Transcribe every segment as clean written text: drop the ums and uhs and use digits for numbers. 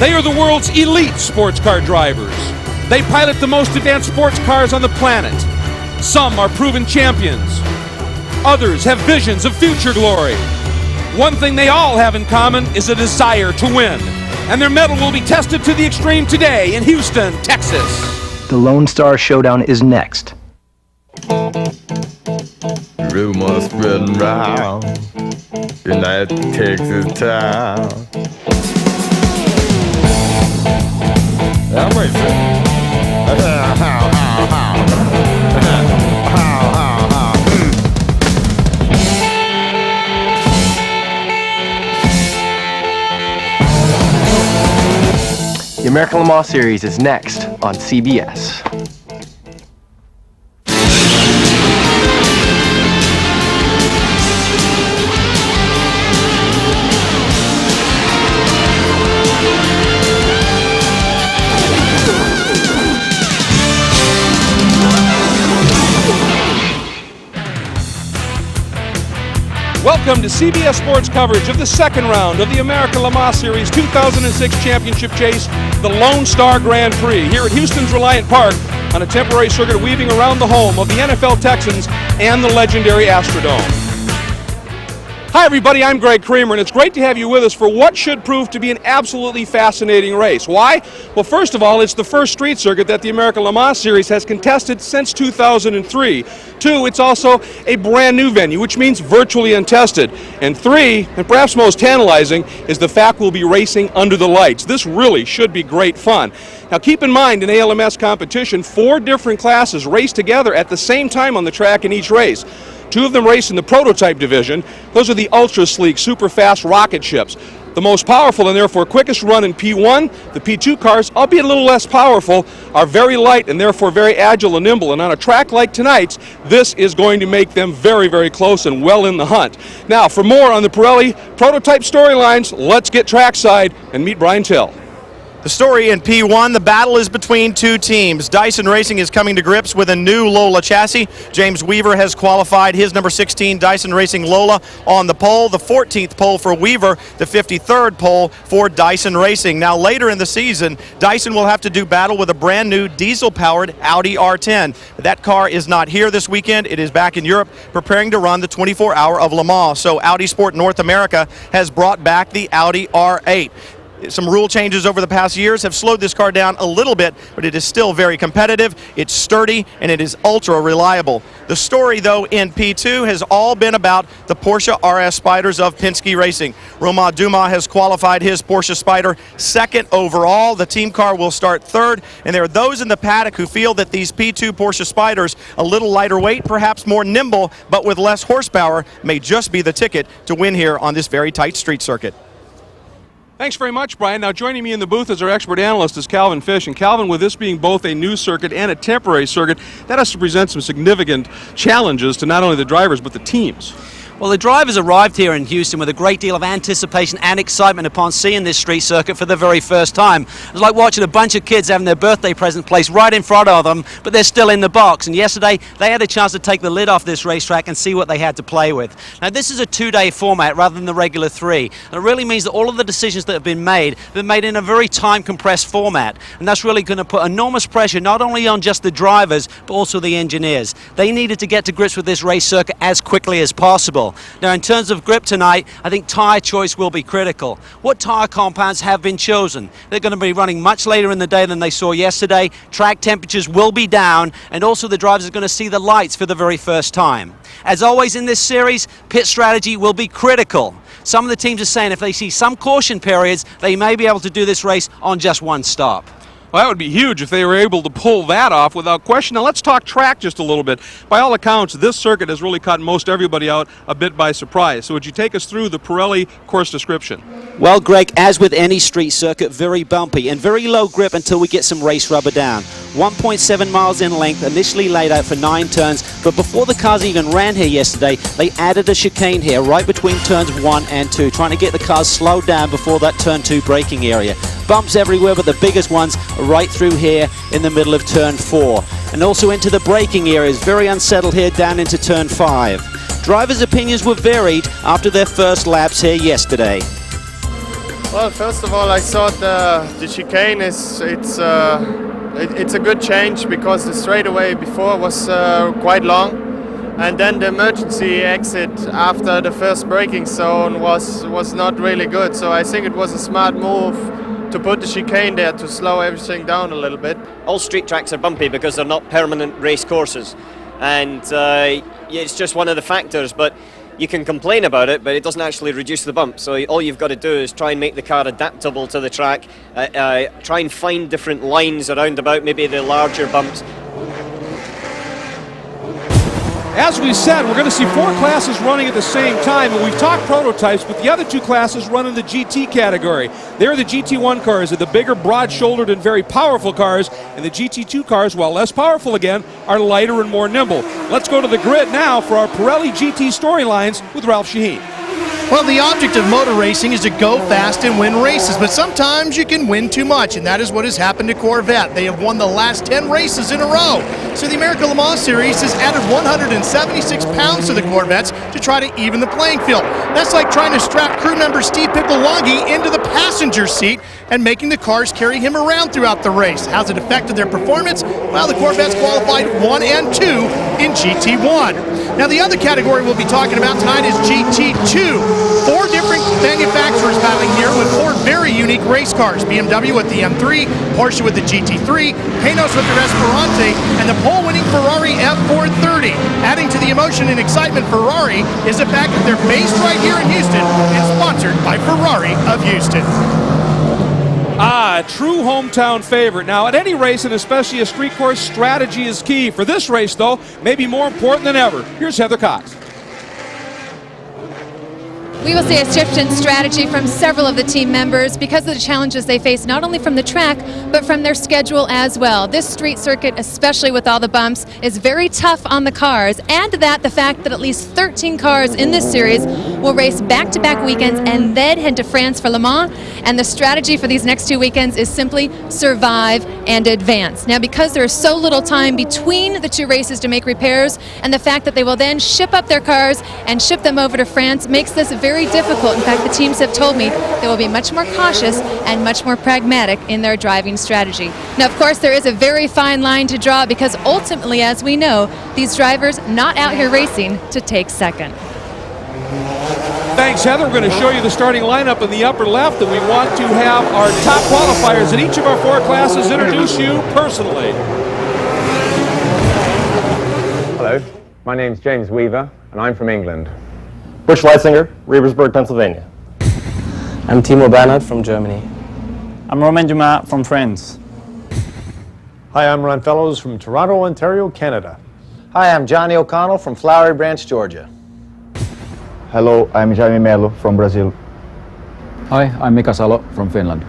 They are the world's elite sports car drivers. They pilot the most advanced sports cars on the planet. Some are proven champions. Others have visions of future glory. One thing they all have in common is a desire to win. And their mettle will be tested to the extreme today in Houston, Texas. The Lone Star Showdown is next. Rumors spreading round in that Texas town. I'm racing. The American Le Mans Series is next on CBS. Welcome to CBS Sports coverage of the second round of the American Le Mans Series 2006 Championship Chase, the Lone Star Grand Prix, here at Houston's Reliant Park on a temporary circuit weaving around the home of the NFL Texans and the legendary Astrodome. Hi everybody, I'm Greg Kramer, and it's great to have you with us for what should prove to be an absolutely fascinating race. Why? Well, first of all, it's the first street circuit that the American Le Mans Series has contested since 2003. Two, it's also a brand new venue, which means virtually untested. And three, and perhaps most tantalizing, is the fact we'll be racing under the lights. This really should be great fun. Now keep in mind, in ALMS competition, 4 different classes race together at the same time on the track in each race. 2 of them race in the prototype division. Those are the ultra-sleek, super-fast rocket ships. The most powerful and therefore quickest run in P1, the P2 cars, albeit a little less powerful, are very light and therefore very agile and nimble. And on a track like tonight's, this is going to make them very, very close and well in the hunt. Now, for more on the Pirelli prototype storylines, let's get trackside and meet Brian Till. The story in P1, the battle is between 2 teams. Dyson Racing is coming to grips with a new Lola chassis. James Weaver has qualified his number 16 Dyson Racing Lola on the pole. The 14th pole for Weaver, the 53rd pole for Dyson Racing. Now later in the season, Dyson will have to do battle with a brand new diesel-powered Audi R10. That car is not here this weekend. It is back in Europe preparing to run the 24-hour of Le Mans. So Audi Sport North America has brought back the Audi R8. Some rule changes over the past years have slowed this car down a little bit, but it is still very competitive, it's sturdy, and it is ultra reliable. The story, though, in P2 has all been about the Porsche RS Spyders of Penske Racing. Romain Dumas has qualified his Porsche Spyder 2nd overall. The team car will start 3rd, and there are those in the paddock who feel that these P2 Porsche Spyders, a little lighter weight, perhaps more nimble, but with less horsepower, may just be the ticket to win here on this very tight street circuit. Thanks very much, Brian. Now joining me in the booth as our expert analyst is Calvin Fish. And Calvin, with this being both a new circuit and a temporary circuit, that has to present some significant challenges to not only the drivers but the teams. Well, the drivers arrived here in Houston with a great deal of anticipation and excitement upon seeing this street circuit for the very first time. It was like watching a bunch of kids having their birthday present placed right in front of them, but they're still in the box. And yesterday, they had a chance to take the lid off this racetrack and see what they had to play with. Now, this is a 2-day format rather than the regular 3. And it really means that all of the decisions that have been made in a very time-compressed format. And that's really going to put enormous pressure not only on just the drivers, but also the engineers. They needed to get to grips with this race circuit as quickly as possible. Now, in terms of grip tonight, I think tyre choice will be critical. What tyre compounds have been chosen? They're going to be running much later in the day than they saw yesterday. Track temperatures will be down, and also the drivers are going to see the lights for the very first time. As always in this series, pit strategy will be critical. Some of the teams are saying if they see some caution periods, they may be able to do this race on just one stop. Well, that would be huge if they were able to pull that off without question. Now, let's talk track just a little bit. By all accounts, this circuit has really caught most everybody out a bit by surprise. So would you take us through the Pirelli course description? Well, Greg, as with any street circuit, very bumpy and very low grip until we get some race rubber down. 1.7 miles in length, initially laid out for 9 turns, but before the cars even ran here yesterday, they added a chicane here right between turns 1 and 2, trying to get the cars slowed down before that turn 2 braking area. Bumps everywhere, but the biggest ones are right through here in the middle of turn 4. And also into the braking areas, very unsettled here down into turn 5. Drivers' opinions were varied after their first laps here yesterday. Well, first of all, I thought the chicane it's a good change because the straightaway before was quite long, and then the emergency exit after the first braking zone was not really good. So I think it was a smart move to put the chicane there to slow everything down a little bit. All street tracks are bumpy because they're not permanent race courses, and it's just one of the factors. But you can complain about it, but it doesn't actually reduce the bump. So all you've got to do is try and make the car adaptable to the track, try and find different lines around about maybe the larger bumps. As we said, we're going to see 4 classes running at the same time, and we've talked prototypes, but the other 2 classes run in the GT category. They're the GT1 cars, are the bigger, broad-shouldered, and very powerful cars, and the GT2 cars, while less powerful again, are lighter and more nimble. Let's go to the grid now for our Pirelli GT storylines with Ralph Shaheen. Well, the object of motor racing is to go fast and win races, but sometimes you can win too much, and that is what has happened to Corvette. They have won the last 10 races in a row. So the American Le Mans Series has added 176 pounds to the Corvettes to try to even the playing field. That's like trying to strap crew member Steve Piccolonghi into the passenger seat and making the cars carry him around throughout the race. How's it affected their performance? Well, the Corvettes qualified 1 and 2 in GT1. Now, the other category we'll be talking about tonight is GT2. 4 different manufacturers battling here with 4 very unique race cars. BMW with the M3, Porsche with the GT3, Panos with the Esperante, and the pole-winning Ferrari F430. Adding to the emotion and excitement Ferrari is the fact that they're based right here in Houston and sponsored by Ferrari of Houston. Ah, a true hometown favorite. Now, at any race, and especially a street course, strategy is key. For this race, though, maybe more important than ever. Here's Heather Cox. We will see a shift in strategy from several of the team members because of the challenges they face, not only from the track, but from their schedule as well. This street circuit, especially with all the bumps, is very tough on the cars, and the fact that at least 13 cars in this series will race back-to-back weekends and then head to France for Le Mans, and the strategy for these next 2 weekends is simply survive and advance. Now, because there is so little time between the 2 races to make repairs, and the fact that they will then ship up their cars and ship them over to France makes this very difficult. In fact, the teams have told me they will be much more cautious and much more pragmatic in their driving strategy. Now, of course, there is a very fine line to draw because ultimately, as we know, these drivers not out here racing to take second. Thanks, Heather. We're going to show you the starting lineup in the upper left, and we want to have our top qualifiers in each of our 4 classes introduce you personally. Hello, my name's James Weaver, and I'm from England. Butch Leitzinger, Reeversburg, Pennsylvania. I'm Timo Bernhard from Germany. I'm Romain Dumas from France. Hi, I'm Ron Fellows from Toronto, Ontario, Canada. Hi, I'm Johnny O'Connell from Flowery Branch, Georgia. Hello, I'm Jaime Melo from Brazil. Hi, I'm Mika Salo from Finland.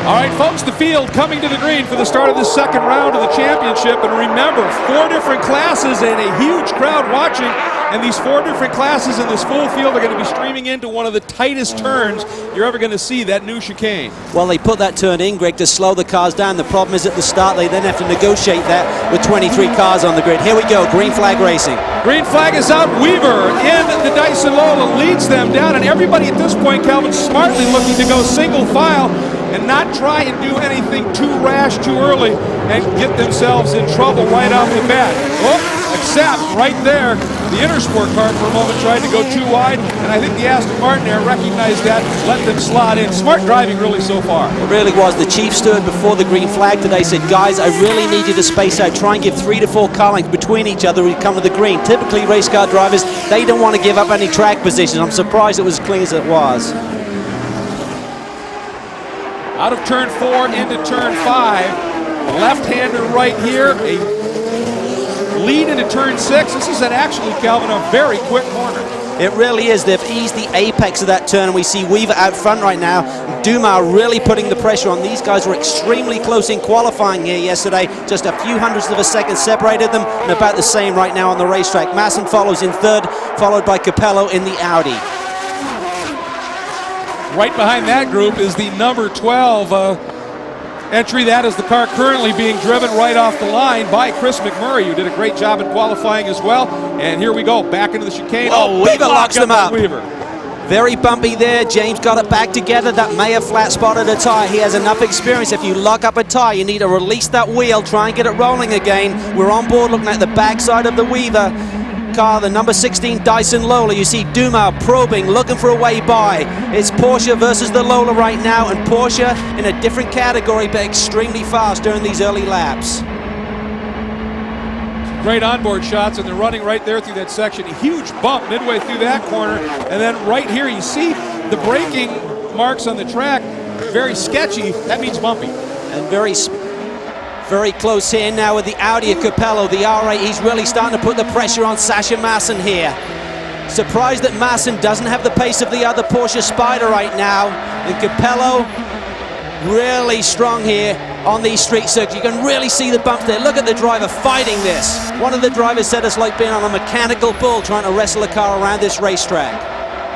All right, folks, the field coming to the green for the start of the second round of the championship. And remember, 4 different classes and a huge crowd watching. And these 4 different classes in this full field are going to be streaming into one of the tightest turns you're ever going to see, that new chicane. Well, they put that turn in, Greg, to slow the cars down. The problem is at the start, they then have to negotiate that with 23 cars on the grid. Here we go, green flag racing. Green flag is out. Weaver in the Dyson Lola leads them down. And everybody at this point, Calvin, smartly looking to go single file and not try and do anything too rash too early and get themselves in trouble right off the bat. Oh, except right there, the Intersport car for a moment tried to go too wide, and I think the Aston Martin there recognized that, let them slot in. Smart driving really so far. It really was. The chief steward before the green flag today said, guys, I really need you to space out. Try and give 3 to 4 car lengths between each other when you come to the green. Typically, race car drivers, they don't want to give up any track position. I'm surprised it was as clean as it was. Out of turn 4 into turn 5. Left-hander right here. A lead into turn 6. This is actually, Calvin, a very quick corner. It really is. They've eased the apex of that turn, and we see Weaver out front right now. Dumas really putting the pressure on. These guys were extremely close in qualifying here yesterday. Just a few hundredths of a second separated them, and about the same right now on the racetrack. Masson follows in third, followed by Capello in the Audi. Right behind that group is the number 12 entry. That is the car currently being driven right off the line by Chris McMurray, who did a great job in qualifying as well. And here we go, back into the chicane. Oh, big Weaver lock locks them by up. Weaver. Very bumpy there. James got it back together. That may have flat spotted a tire. He has enough experience. If you lock up a tire, you need to release that wheel, try and get it rolling again. We're on board looking at the backside of the Weaver car, the number 16 Dyson Lola. You see Dumas probing, looking for a way by. It's Porsche versus the Lola right now, and Porsche in a different category, but extremely fast during these early laps. Great onboard shots, and they're running right there through that section. A huge bump midway through that corner, and then right here you see the braking marks on the track. Very sketchy. That means bumpy. And very close here now with the Audi of Capello, the R8. He's really starting to put the pressure on Sasha Masson here. Surprised that Masson doesn't have the pace of the other Porsche Spider right now. And Capello really strong here on these street circuits. You can really see the bumps there. Look at the driver fighting this. One of the drivers said it's like being on a mechanical bull trying to wrestle a car around this racetrack.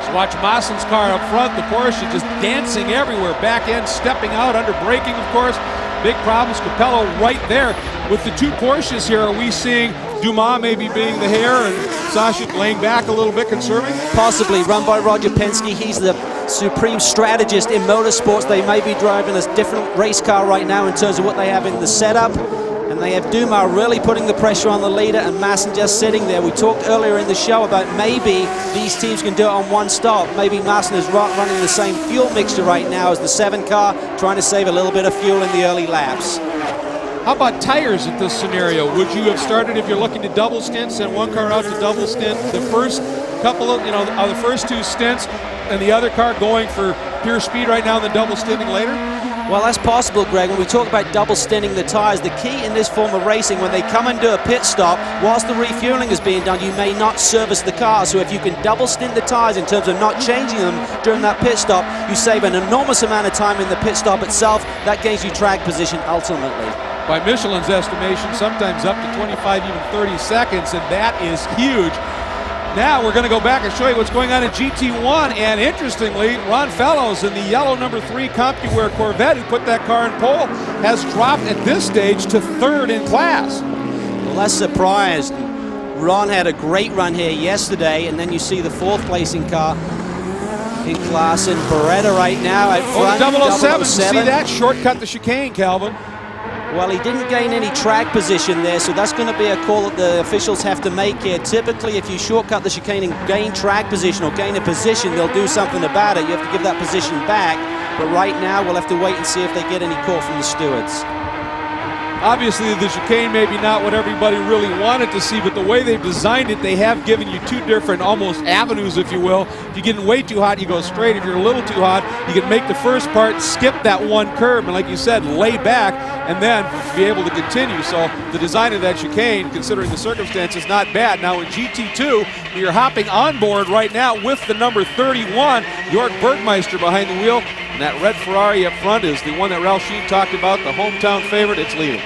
So watch Masson's car up front, the Porsche just dancing everywhere. Back end stepping out under braking, of course. Big problems. Capello right there with the two Porsches here. Are we seeing Dumas maybe being the hare and Sasha laying back a little bit, conserving? Possibly, run by Roger Penske. He's the supreme strategist in motorsports. They may be driving a different race car right now in terms of what they have in the setup. And they have Dumas really putting the pressure on the leader and Masson just sitting there. We talked earlier in the show about maybe these teams can do it on one stop. Maybe Masson is running the same fuel mixture right now as the 7 car, trying to save a little bit of fuel in the early laps. How about tires at this scenario? Would you have started, if you're looking to double stint, send one car out to double stint, the first couple of, the first 2 stints, and the other car going for pure speed right now and then double stinting later? Well, that's possible, Greg. When we talk about double stinting the tires, the key in this form of racing, when they come and do a pit stop, whilst the refueling is being done, you may not service the car. So if you can double stint the tires in terms of not changing them during that pit stop, you save an enormous amount of time in the pit stop itself. That gains you track position ultimately. By Michelin's estimation, sometimes up to 25, even 30 seconds, and that is huge. Now we're going to go back and show you what's going on in GT1, and interestingly, Ron Fellows in the yellow number 3 CompuWare Corvette, who put that car in pole, has dropped at this stage to 3rd in class. Well, that's surprised. Ron had a great run here yesterday, and then you see the 4th placing car in class in Beretta right now at front. Oh, the 007, you see that? Shortcut the chicane, Calvin. Well, he didn't gain any track position there, so that's going to be a call that the officials have to make here. Typically, if you shortcut the chicane and gain track position or gain a position, they'll do something about it. You have to give that position back. But right now, we'll have to wait and see if they get any call from the stewards. Obviously, the chicane maybe not what everybody really wanted to see, but the way they've designed it, they have given you 2 different almost avenues, if you will. If you're getting way too hot, you go straight. If you're a little too hot, you can make the first part, skip that one curve, and like you said, lay back, and then be able to continue. So the design of that chicane, considering the circumstances, not bad. Now in GT2, we are hopping on board right now with the number 31, York Bergmeister behind the wheel. And that red Ferrari up front is the one that Ralph Sheen talked about, the hometown favorite. It's leading.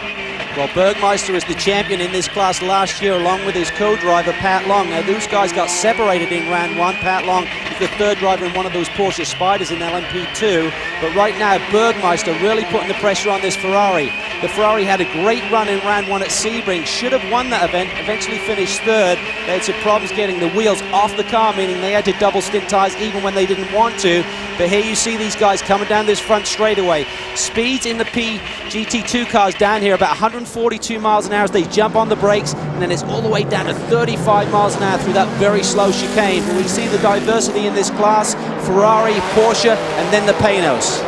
Well, Bergmeister is the champion in this class last year, along with his co-driver, Pat Long. Now, those guys got separated in round 1. Pat Long is the 3rd driver in one of those Porsche Spiders in LMP2. But right now, Bergmeister really putting the pressure on this Ferrari. The Ferrari had a great run in round 1 at Sebring, should have won that event, eventually finished 3rd. They had some problems getting the wheels off the car, meaning they had to double stint tires even when they didn't want to. But here you see these guys coming down this front straightaway. Speeds in the GT2 cars down here about 142 miles an hour as they jump on the brakes, and then it's all the way down to 35 miles an hour through that very slow chicane. But we see the diversity in this class, Ferrari, Porsche, and then the Panos.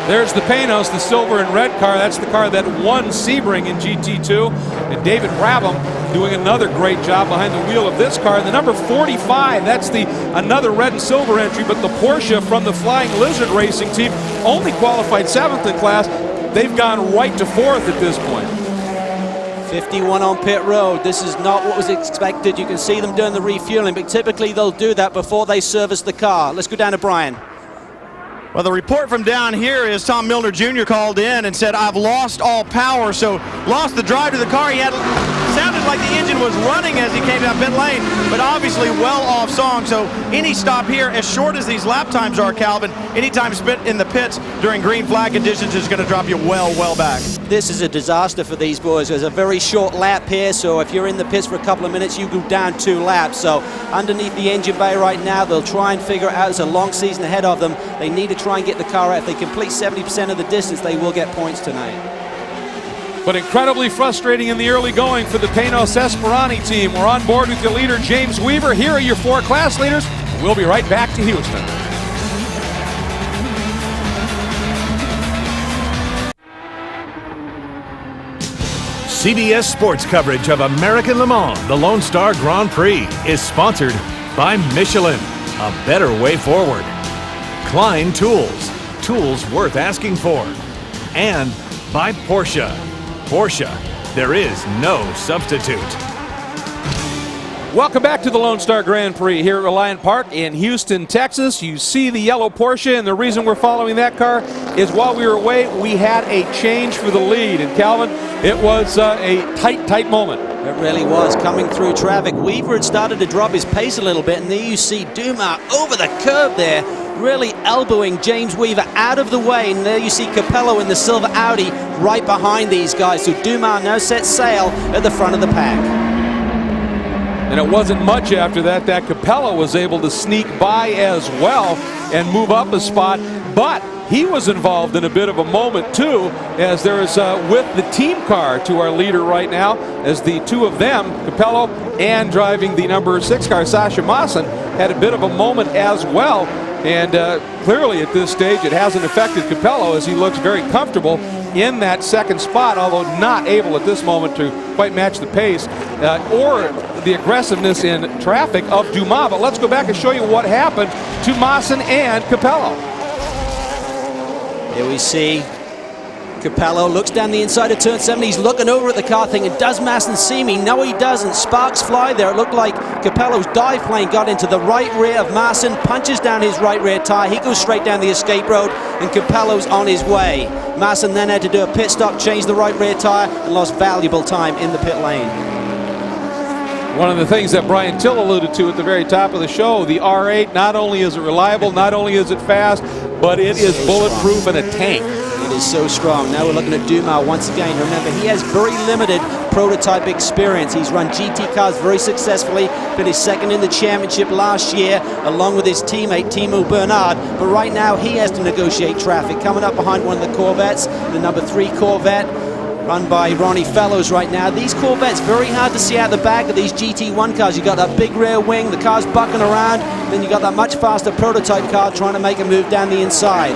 There's the Panos, the silver and red car. That's the car that won Sebring in GT2. And David Brabham doing another great job behind the wheel of this car. And the number 45, that's the another red and silver entry, but the Porsche from the Flying Lizard Racing team only qualified 7th in class. They've gone right to 4th at this point. 51 on pit road. This is not what was expected. You can see them doing the refueling, but typically they'll do that before they service the car. Let's go down to Brian. Well, the report from down here is Tom Milner Jr. called in and said, I've lost all power, so lost the drive to the car. He had sounded like the engine was running as he came down pit lane, but obviously well off song. So any stop here, as short as these lap times are, Calvin, anytime spent in the pits during green flag conditions is going to drop you well back. This is a disaster for these boys. There's a very short lap here, so if you're in the pits for a couple of minutes, you go down 2 laps. So underneath the engine bay right now, they'll try and figure it out. It's a long season ahead of them. They need to try and get the car out. If they complete 70% of the distance, they will get points tonight. But incredibly frustrating in the early going for the Panos Esperani team. We're on board with your leader, James Weaver. Here are your 4 class leaders. We'll be right back to Houston. CBS Sports coverage of American Le Mans, the Lone Star Grand Prix, is sponsored by Michelin, a better way forward. Klein Tools, tools worth asking for. And by Porsche. Porsche, there is no substitute. Welcome back to the Lone Star Grand Prix here at Reliant Park in Houston, Texas. You see the yellow Porsche, and the reason we're following that car is while we were away, we had a change for the lead. And Calvin, it was a tight moment. It really was. Coming through traffic, Weaver had started to drop his pace a little bit, and there you see Dumas over the curb there, really elbowing James Weaver out of the way. And there you see Capello in the silver Audi right behind these guys. So Dumas now sets sail at the front of the pack. And it wasn't much after that Capello was able to sneak by as well and move up a spot. But he was involved in a bit of a moment too, as there is with the team car to our leader right now, as the two of them, Capello and driving the number 6 car, Sasha Maassen, had a bit of a moment as well. And clearly at this stage it hasn't affected Capello, as he looks very comfortable in that second spot, although not able at this moment to quite match the pace or the aggressiveness in traffic of Dumas. But let's go back and show you what happened to Maassen and Capello. Here we see Capello looks down the inside of turn 7. He's looking over at the car thinking, does Maassen see me? No, he doesn't. Sparks fly there. It looked like Capello's dive plane got into the right rear of Maassen, punches down his right rear tire. He goes straight down the escape road, and Capello's on his way. Maassen then had to do a pit stop, change the right rear tire, and lost valuable time in the pit lane. One of the things that Brian Till alluded to at the very top of the show, the R8, not only is it reliable, not only is it fast, but it is bulletproof and a tank. It is so strong. Now we're looking at Dumas once again. Remember, he has very limited prototype experience. He's run GT cars very successfully, finished second in the championship last year, along with his teammate, Timo Bernard. But right now, he has to negotiate traffic. Coming up behind one of the Corvettes, the number 3 Corvette, run by Ronnie Fellows right now. These Corvettes, very hard to see out the back of these GT1 cars. You got that big rear wing, the car's bucking around, then you got that much faster prototype car trying to make a move down the inside.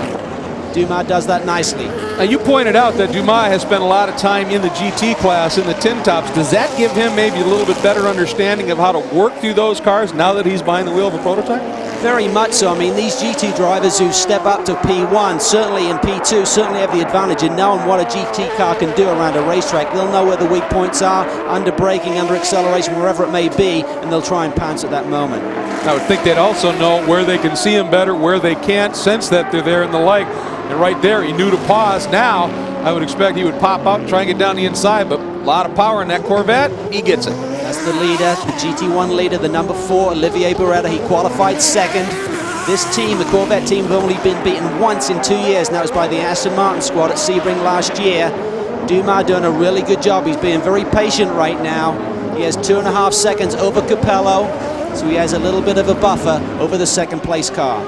Dumas does that nicely. Now you pointed out that Dumas has spent a lot of time in the GT class, in the tin tops. Does that give him maybe a little bit better understanding of how to work through those cars now that he's behind the wheel of a prototype? Very much so. I mean, these GT drivers who step up to P1, certainly in P2, certainly have the advantage in knowing what a GT car can do around a racetrack. They'll know where the weak points are, under braking, under acceleration, wherever it may be, and they'll try and pounce at that moment. I would think they'd also know where they can see him better, where they can't, sense that they're there in the light. And right there, he knew to pause. Now, I would expect he would pop up, try and get down the inside, but a lot of power in that Corvette. He gets it. That's the leader, the GT1 leader, the number 4, Olivier Beretta. He qualified second. This team, the Corvette team, have only been beaten once in 2 years. Now it's by the Aston Martin squad at Sebring last year. Dumas doing a really good job. He's being very patient right now. He has 2.5 seconds over Capello, so he has a little bit of a buffer over the second place car.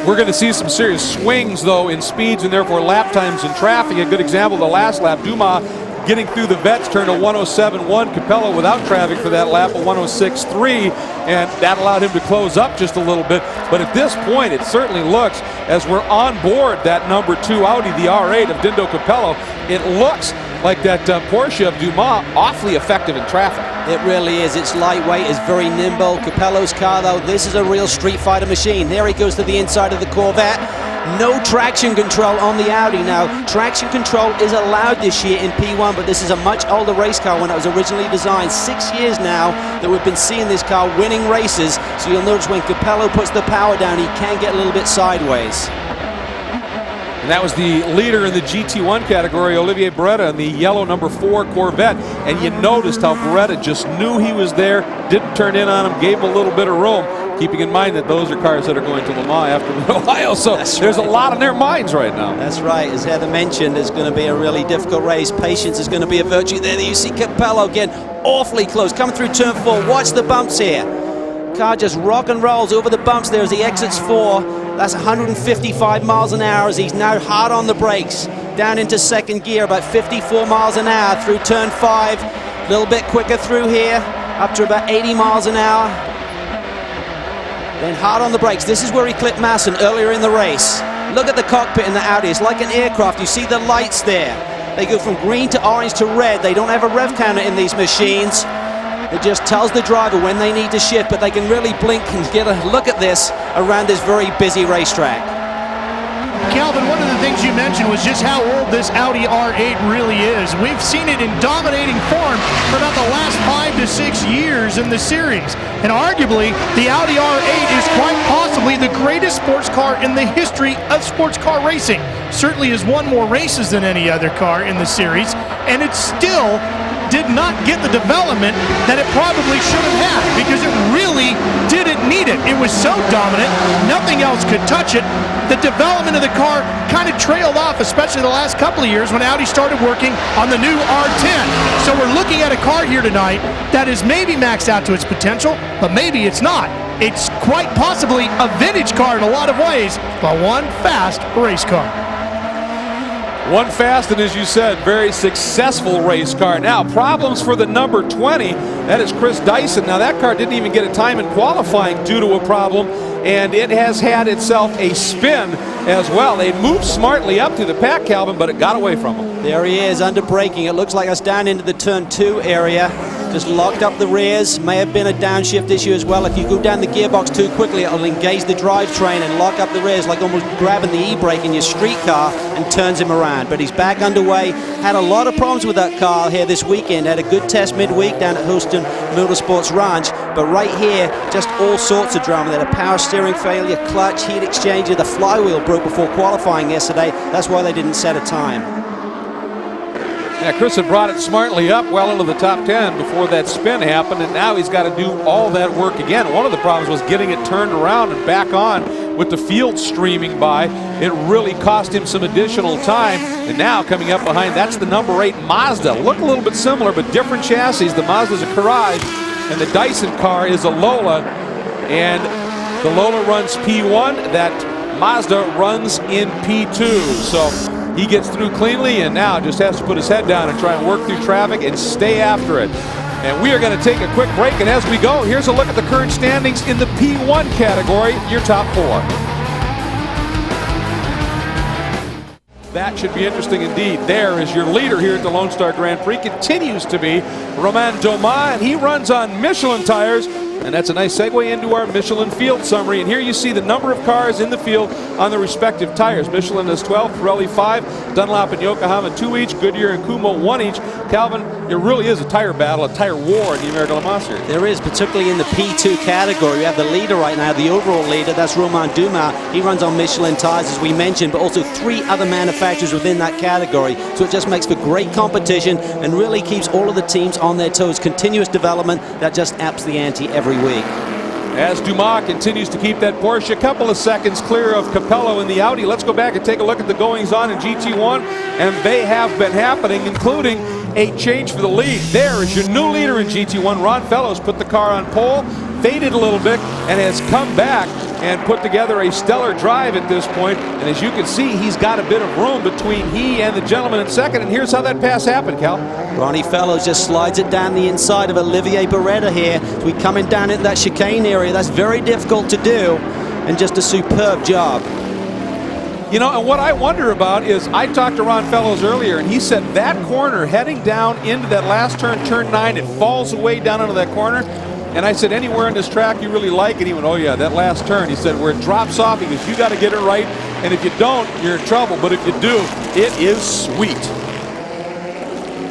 We're going to see some serious swings, though, in speeds and therefore lap times in traffic. A good example, the last lap, Dumas getting through the vets turned a 107.1. Capello without traffic for that lap, a 106.3, and that allowed him to close up just a little bit. But at this point, it certainly looks, as we're on board that number 2 Audi, the R8 of Dindo Capello, it looks like that Porsche of Dumas awfully effective in traffic. It really is. It's lightweight, it's very nimble. Capello's car, though, this is a real Street Fighter machine. There he goes to the inside of the Corvette. No traction control on the Audi now. Traction control is allowed this year in P1, but this is a much older race car when it was originally designed. 6 years now that we've been seeing this car winning races. So you'll notice when Capello puts the power down, he can get a little bit sideways. And And that was the leader in the GT1 category, Olivier Beretta, in the yellow number 4 Corvette. And you noticed how Beretta just knew he was there, didn't turn in on him, gave him a little bit of room, keeping in mind that those are cars that are going to Le Mans after Ohio. So there's a lot on their minds right now. That's right. As Heather mentioned, it's going to be a really difficult race. Patience is going to be a virtue there. You see Capello getting awfully close, coming through turn 4. Watch the bumps here. Car just rock and rolls over the bumps there as he exits 4. That's 155 miles an hour as he's now hard on the brakes. Down into second gear, about 54 miles an hour through turn 5. A little bit quicker through here, up to about 80 miles an hour. Then hard on the brakes. This is where he clipped Masson earlier in the race. Look at the cockpit in the Audi. It's like an aircraft. You see the lights there. They go from green to orange to red. They don't have a rev counter in these machines. It just tells the driver when they need to shift, but they can really blink and get a look at this around this very busy racetrack. Calvin, one of the things you mentioned was just how old this Audi R8 really is. We've seen it in dominating form for about the last 5 to 6 years in the series. And arguably, the Audi R8 is quite possibly the greatest sports car in the history of sports car racing. Certainly has won more races than any other car in the series, and it still did not get the development that it probably should have had because it really didn't need it. It was so dominant, nothing else could touch it. The development of the car kind of trailed off, especially the last couple of years when Audi started working on the new R10. So we're looking at a car here tonight that is maybe maxed out to its potential, but maybe it's not. It's quite possibly a vintage car in a lot of ways, but one fast race car. One fast and, as you said, very successful race car. Now, problems for the number 20. That is Chris Dyson. Now, that car didn't even get a time in qualifying due to a problem, and it has had itself a spin as well. They moved smartly up to the pack, Calvin, but it got away from him. There he is, under braking. It looks like it's down into the turn 2 area. Just locked up the rears. May have been a downshift issue as well. If you go down the gearbox too quickly, it'll engage the drivetrain and lock up the rears, like almost grabbing the e-brake in your street car, and turns him around. But he's back underway. Had a lot of problems with that car here this weekend. Had a good test midweek down at Houston Motorsports Ranch. But right here, just all sorts of drama. They had a power steering failure, clutch, heat exchanger. The flywheel broke before qualifying yesterday. That's why they didn't set a time. Yeah, Chris had brought it smartly up well into the top 10 before that spin happened, and now he's got to do all that work again. One of the problems was getting it turned around and back on with the field streaming by. It really cost him some additional time, and now coming up behind, that's the number 8 Mazda. Look a little bit similar, but different chassis. The Mazda's a Courage, and the Dyson car is a Lola, and the Lola runs P1, that Mazda runs in P2. So he gets through cleanly and now just has to put his head down and try and work through traffic and stay after it. And we are going to take a quick break, and as we go, here's a look at the current standings in the P1 category, your top 4. That should be interesting indeed. There is your leader here at the Lone Star Grand Prix, continues to be Romain Dumas, and he runs on Michelin tires. And that's a nice segue into our Michelin field summary. And here you see the number of cars in the field on the respective tires. Michelin has 12, Pirelli 5, Dunlop and Yokohama 2 each, Goodyear and Kumho 1 each. Calvin, it really is a tire battle, a tire war in the American Le Mans Series. There is, particularly in the P2 category. You have the leader right now, the overall leader, that's Romain Dumas. He runs on Michelin tires, as we mentioned, but also 3 other manufacturers within that category. So it just makes for great competition and really keeps all of the teams on their toes. Continuous development that just ups the ante every week. As Dumas continues to keep that Porsche a couple of seconds clear of Capello in the Audi. Let's go back and take a look at the goings-on in GT1, and they have been happening, including a change for the lead. There is your new leader in GT1. Ron Fellows put the car on pole, faded a little bit, and has come back and put together a stellar drive at this point. And as you can see, he's got a bit of room between he and the gentleman in second. And here's how that pass happened, Cal. Ronnie Fellows just slides it down the inside of Olivier Beretta here. So we coming down into that chicane area. That's very difficult to do, and just a superb job. You know, and what I wonder about is, I talked to Ron Fellows earlier, and he said that corner heading down into that last turn, turn 9, it falls away down into that corner. And I said, anywhere on this track you really like? And he went, oh yeah, that last turn. He said, where it drops off, he goes, you got to get it right. And if you don't, you're in trouble. But if you do, it is sweet.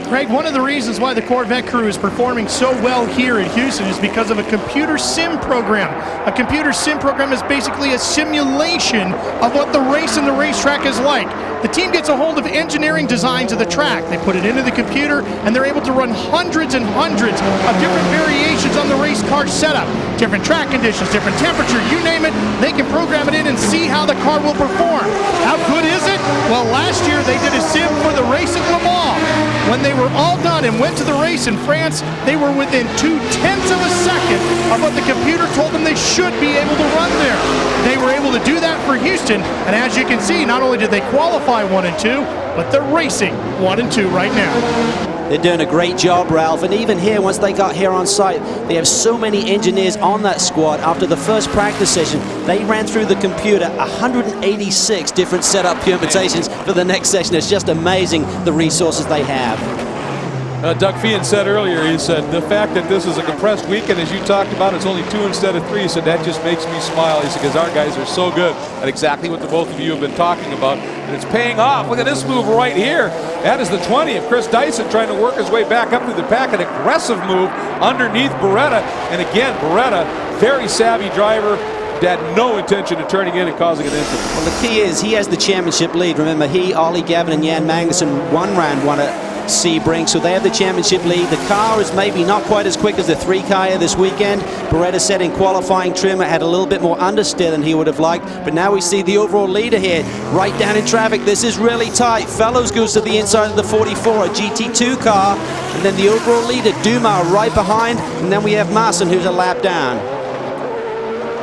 Greg, one of the reasons why the Corvette crew is performing so well here in Houston is because of a computer sim program. A computer sim program is basically a simulation of what the race and the racetrack is like. The team gets a hold of engineering designs of the track. They put it into the computer, and they're able to run hundreds and hundreds of different variations on the race car setup. Different track conditions, different temperature, you name it, they can program it in and see how the car will perform. How good is it? Well, last year they did a sim for the race at Le Mans. When they were all done and went to the race in France, they were within 0.2 of a second of what the computer told them they should be able to run there. They were able to do that for Houston, and as you can see, not only did they qualify 1 and 2, but they're racing 1 and 2 right now. They're doing a great job, Ralph, and even here, once they got here on site, they have so many engineers on that squad. After the first practice session, they ran through the computer 186 different setup permutations for the next session. It's just amazing the resources they have. Doug Feehan said earlier, he said, the fact that this is a compressed weekend, as you talked about, it's only 2 instead of 3. He said, that just makes me smile. He said, because our guys are so good at exactly what the both of you have been talking about. And it's paying off. Look at this move right here. That is the 20 of Chris Dyson trying to work his way back up through the pack. An aggressive move underneath Beretta. And again, Beretta, very savvy driver. Had no intention of turning in and causing an incident. Well, the key is he has the championship lead. Remember, he, Ollie Gavin, and Jan Magnussen one at Sebring, so they have the championship lead. The car is maybe not quite as quick as the 3 car here this weekend. Beretta said in qualifying trim it had a little bit more understeer than he would have liked, but now we see the overall leader here right down in traffic. This is really tight. Fellows goes to the inside of the 44, a GT2 car, and then the overall leader Dumas right behind, and then we have Maassen who's a lap down.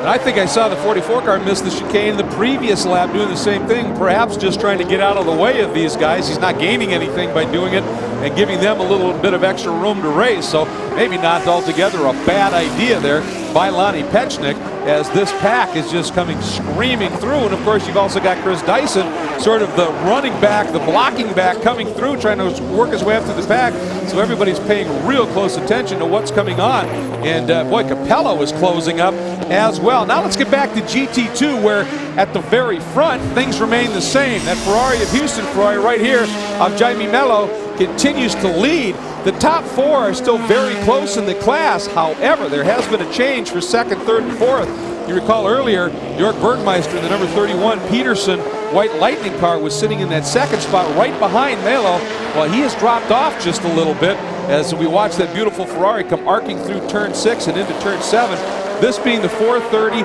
And I think I saw the 44 car miss the chicane the previous lap doing the same thing, perhaps just trying to get out of the way of these guys. He's not gaining anything by doing it and giving them a little bit of extra room to race. So maybe not altogether a bad idea there by Lonnie Pechnik, as this pack is just coming screaming through. And of course, you've also got Chris Dyson, sort of the running back, the blocking back, coming through, trying to work his way up through the pack. So everybody's paying real close attention to what's coming on. And boy, Capello is closing up as well. Now let's get back to GT2, where at the very front, things remain the same. That Ferrari of Houston, Ferrari right here of Jaime Mello, continues to lead. The top 4 are still very close in the class. However, there has been a change for 2nd, 3rd, and 4th. You recall earlier, Jörg Bergmeister in the number 31 Peterson White Lightning car was sitting in that 2nd spot right behind Melo. Well, he has dropped off just a little bit as we watch that beautiful Ferrari come arcing through turn 6 and into turn 7. This being the 430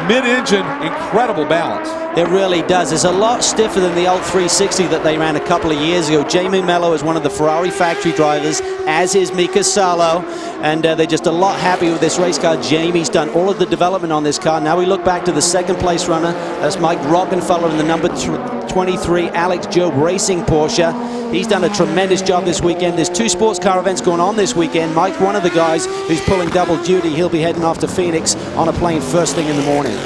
mid-engine, incredible balance. It really does. It's a lot stiffer than the old 360 that they ran a couple of years ago. Jaime Mello is one of the Ferrari factory drivers, as is Mika Salo, and they're just a lot happy with this race car. Jamie's done all of the development on this car. Now we look back to the 2nd place runner. That's Mike Rockenfeller in the number 23 Alex Job Racing Porsche. He's done a tremendous job this weekend. There's 2 sports car events going on this weekend. Mike's one of the guys who's pulling double duty. He'll be heading off to Phoenix on a plane first thing in the morning.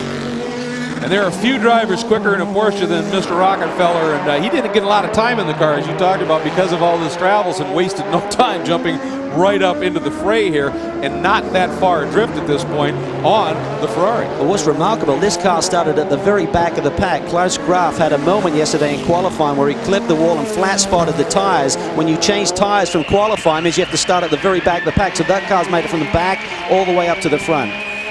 And there are a few drivers quicker in a Porsche than Mr. Rockefeller, and he didn't get a lot of time in the car, as you talked about, because of all this travels, and wasted no time jumping right up into the fray here, and not that far adrift at this point on the Ferrari. Well, what's remarkable, this car started at the very back of the pack. Klaus Graf had a moment yesterday in qualifying where he clipped the wall and flat spotted the tires. When you change tires from qualifying, means you have to start at the very back of the pack, so that car's made it from the back all the way up to the front.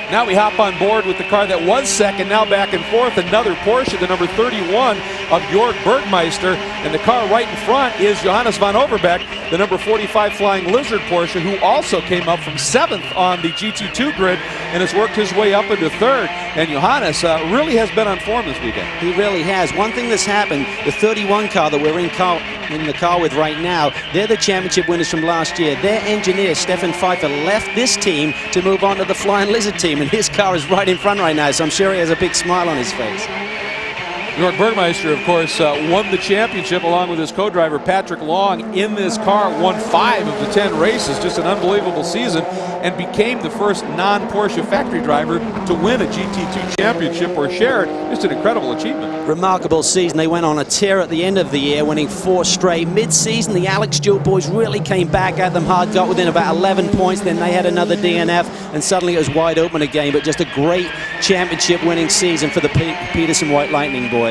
Now we hop on board with the car that was 2nd, now back and forth. Another Porsche, the number 31 of Jörg Bergmeister. And the car right in front is Johannes van Overbeek, the number 45 Flying Lizard Porsche, who also came up from 7th on the GT2 grid and has worked his way up into 3rd. And Johannes really has been on form this weekend. He really has. One thing that's happened, the 31 car that we're in the car with right now, they're the championship winners from last year. Their engineer, Stefan Pfeiffer, left this team to move on to the Flying Lizard team, and his car is right in front right now, so I'm sure he has a big smile on his face. Jörg Bergmeister, of course, won the championship along with his co-driver Patrick Long in this car, won 5 of the 10 races, just an unbelievable season, and became the first non-Porsche factory driver to win a GT2 championship or share it. Just an incredible achievement. Remarkable season. They went on a tear at the end of the year, winning 4 straight. Mid-season, the Alex Joe boys really came back at them hard, got within about 11 points, then they had another DNF, and suddenly it was wide open again. But just a great championship winning season for the Peterson White Lightning boys.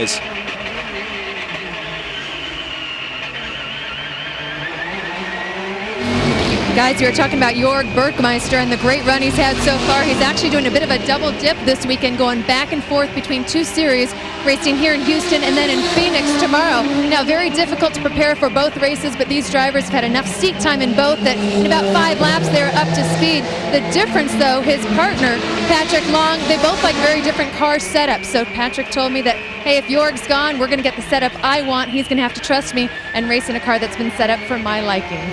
Guys, we were talking about Jorg Bergmeister and the great run he's had so far. He's actually doing a bit of a double dip this weekend, going back and forth between two series, racing here in Houston and then in Phoenix tomorrow. Now, very difficult to prepare for both races, but these drivers have had enough seat time in both that in about 5 laps they're up to speed. The difference, though, his partner, Patrick Long, they both like very different car setups. So Patrick told me that, hey, if Jorg's gone, we're going to get the setup I want. He's going to have to trust me and race in a car that's been set up for my liking.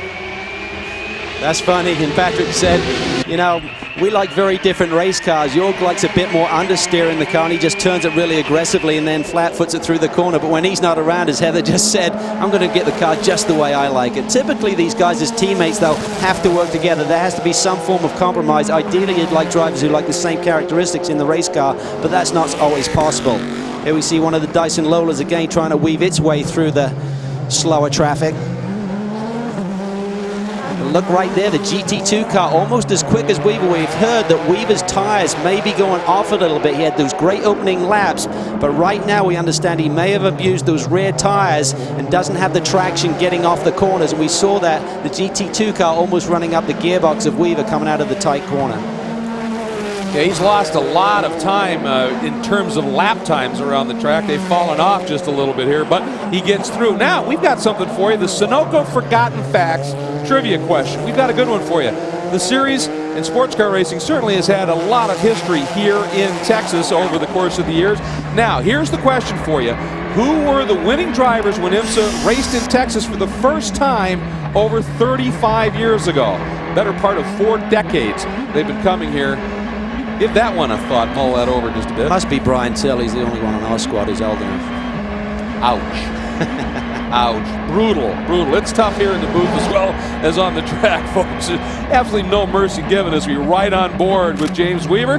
That's funny, and Patrick said, you know, we like very different race cars. Jorg likes a bit more understeer in the car, and he just turns it really aggressively and then flat foots it through the corner. But when he's not around, as Heather just said, I'm going to get the car just the way I like it. Typically, these guys as teammates, though, have to work together. There has to be some form of compromise. Ideally, you'd like drivers who like the same characteristics in the race car, but that's not always possible. Here we see one of the Dyson Lolas again trying to weave its way through the slower traffic. Look right there, the GT2 car almost as quick as Weaver. We've heard that Weaver's tires may be going off a little bit. He had those great opening laps, but right now we understand he may have abused those rear tires and doesn't have the traction getting off the corners. And we saw that, the GT2 car almost running up the gearbox of Weaver coming out of the tight corner. Yeah, he's lost a lot of time in terms of lap times around the track. They've fallen off just a little bit here, but he gets through. Now, we've got something for you, the Sunoco Forgotten Facts trivia question. We've got a good one for you. The series in sports car racing certainly has had a lot of history here in Texas over the course of the years. Now, here's the question for you. Who were the winning drivers when IMSA raced in Texas for the first time over 35 years ago? Better part of 4 decades they've been coming here. Give that one a thought, mull that over just a bit. Must be Brian Till. He's the only one on our squad who's old enough. Ouch. Ouch. Brutal, brutal. It's tough here in the booth as well as on the track, folks. There's absolutely no mercy given as we ride on board with James Weaver.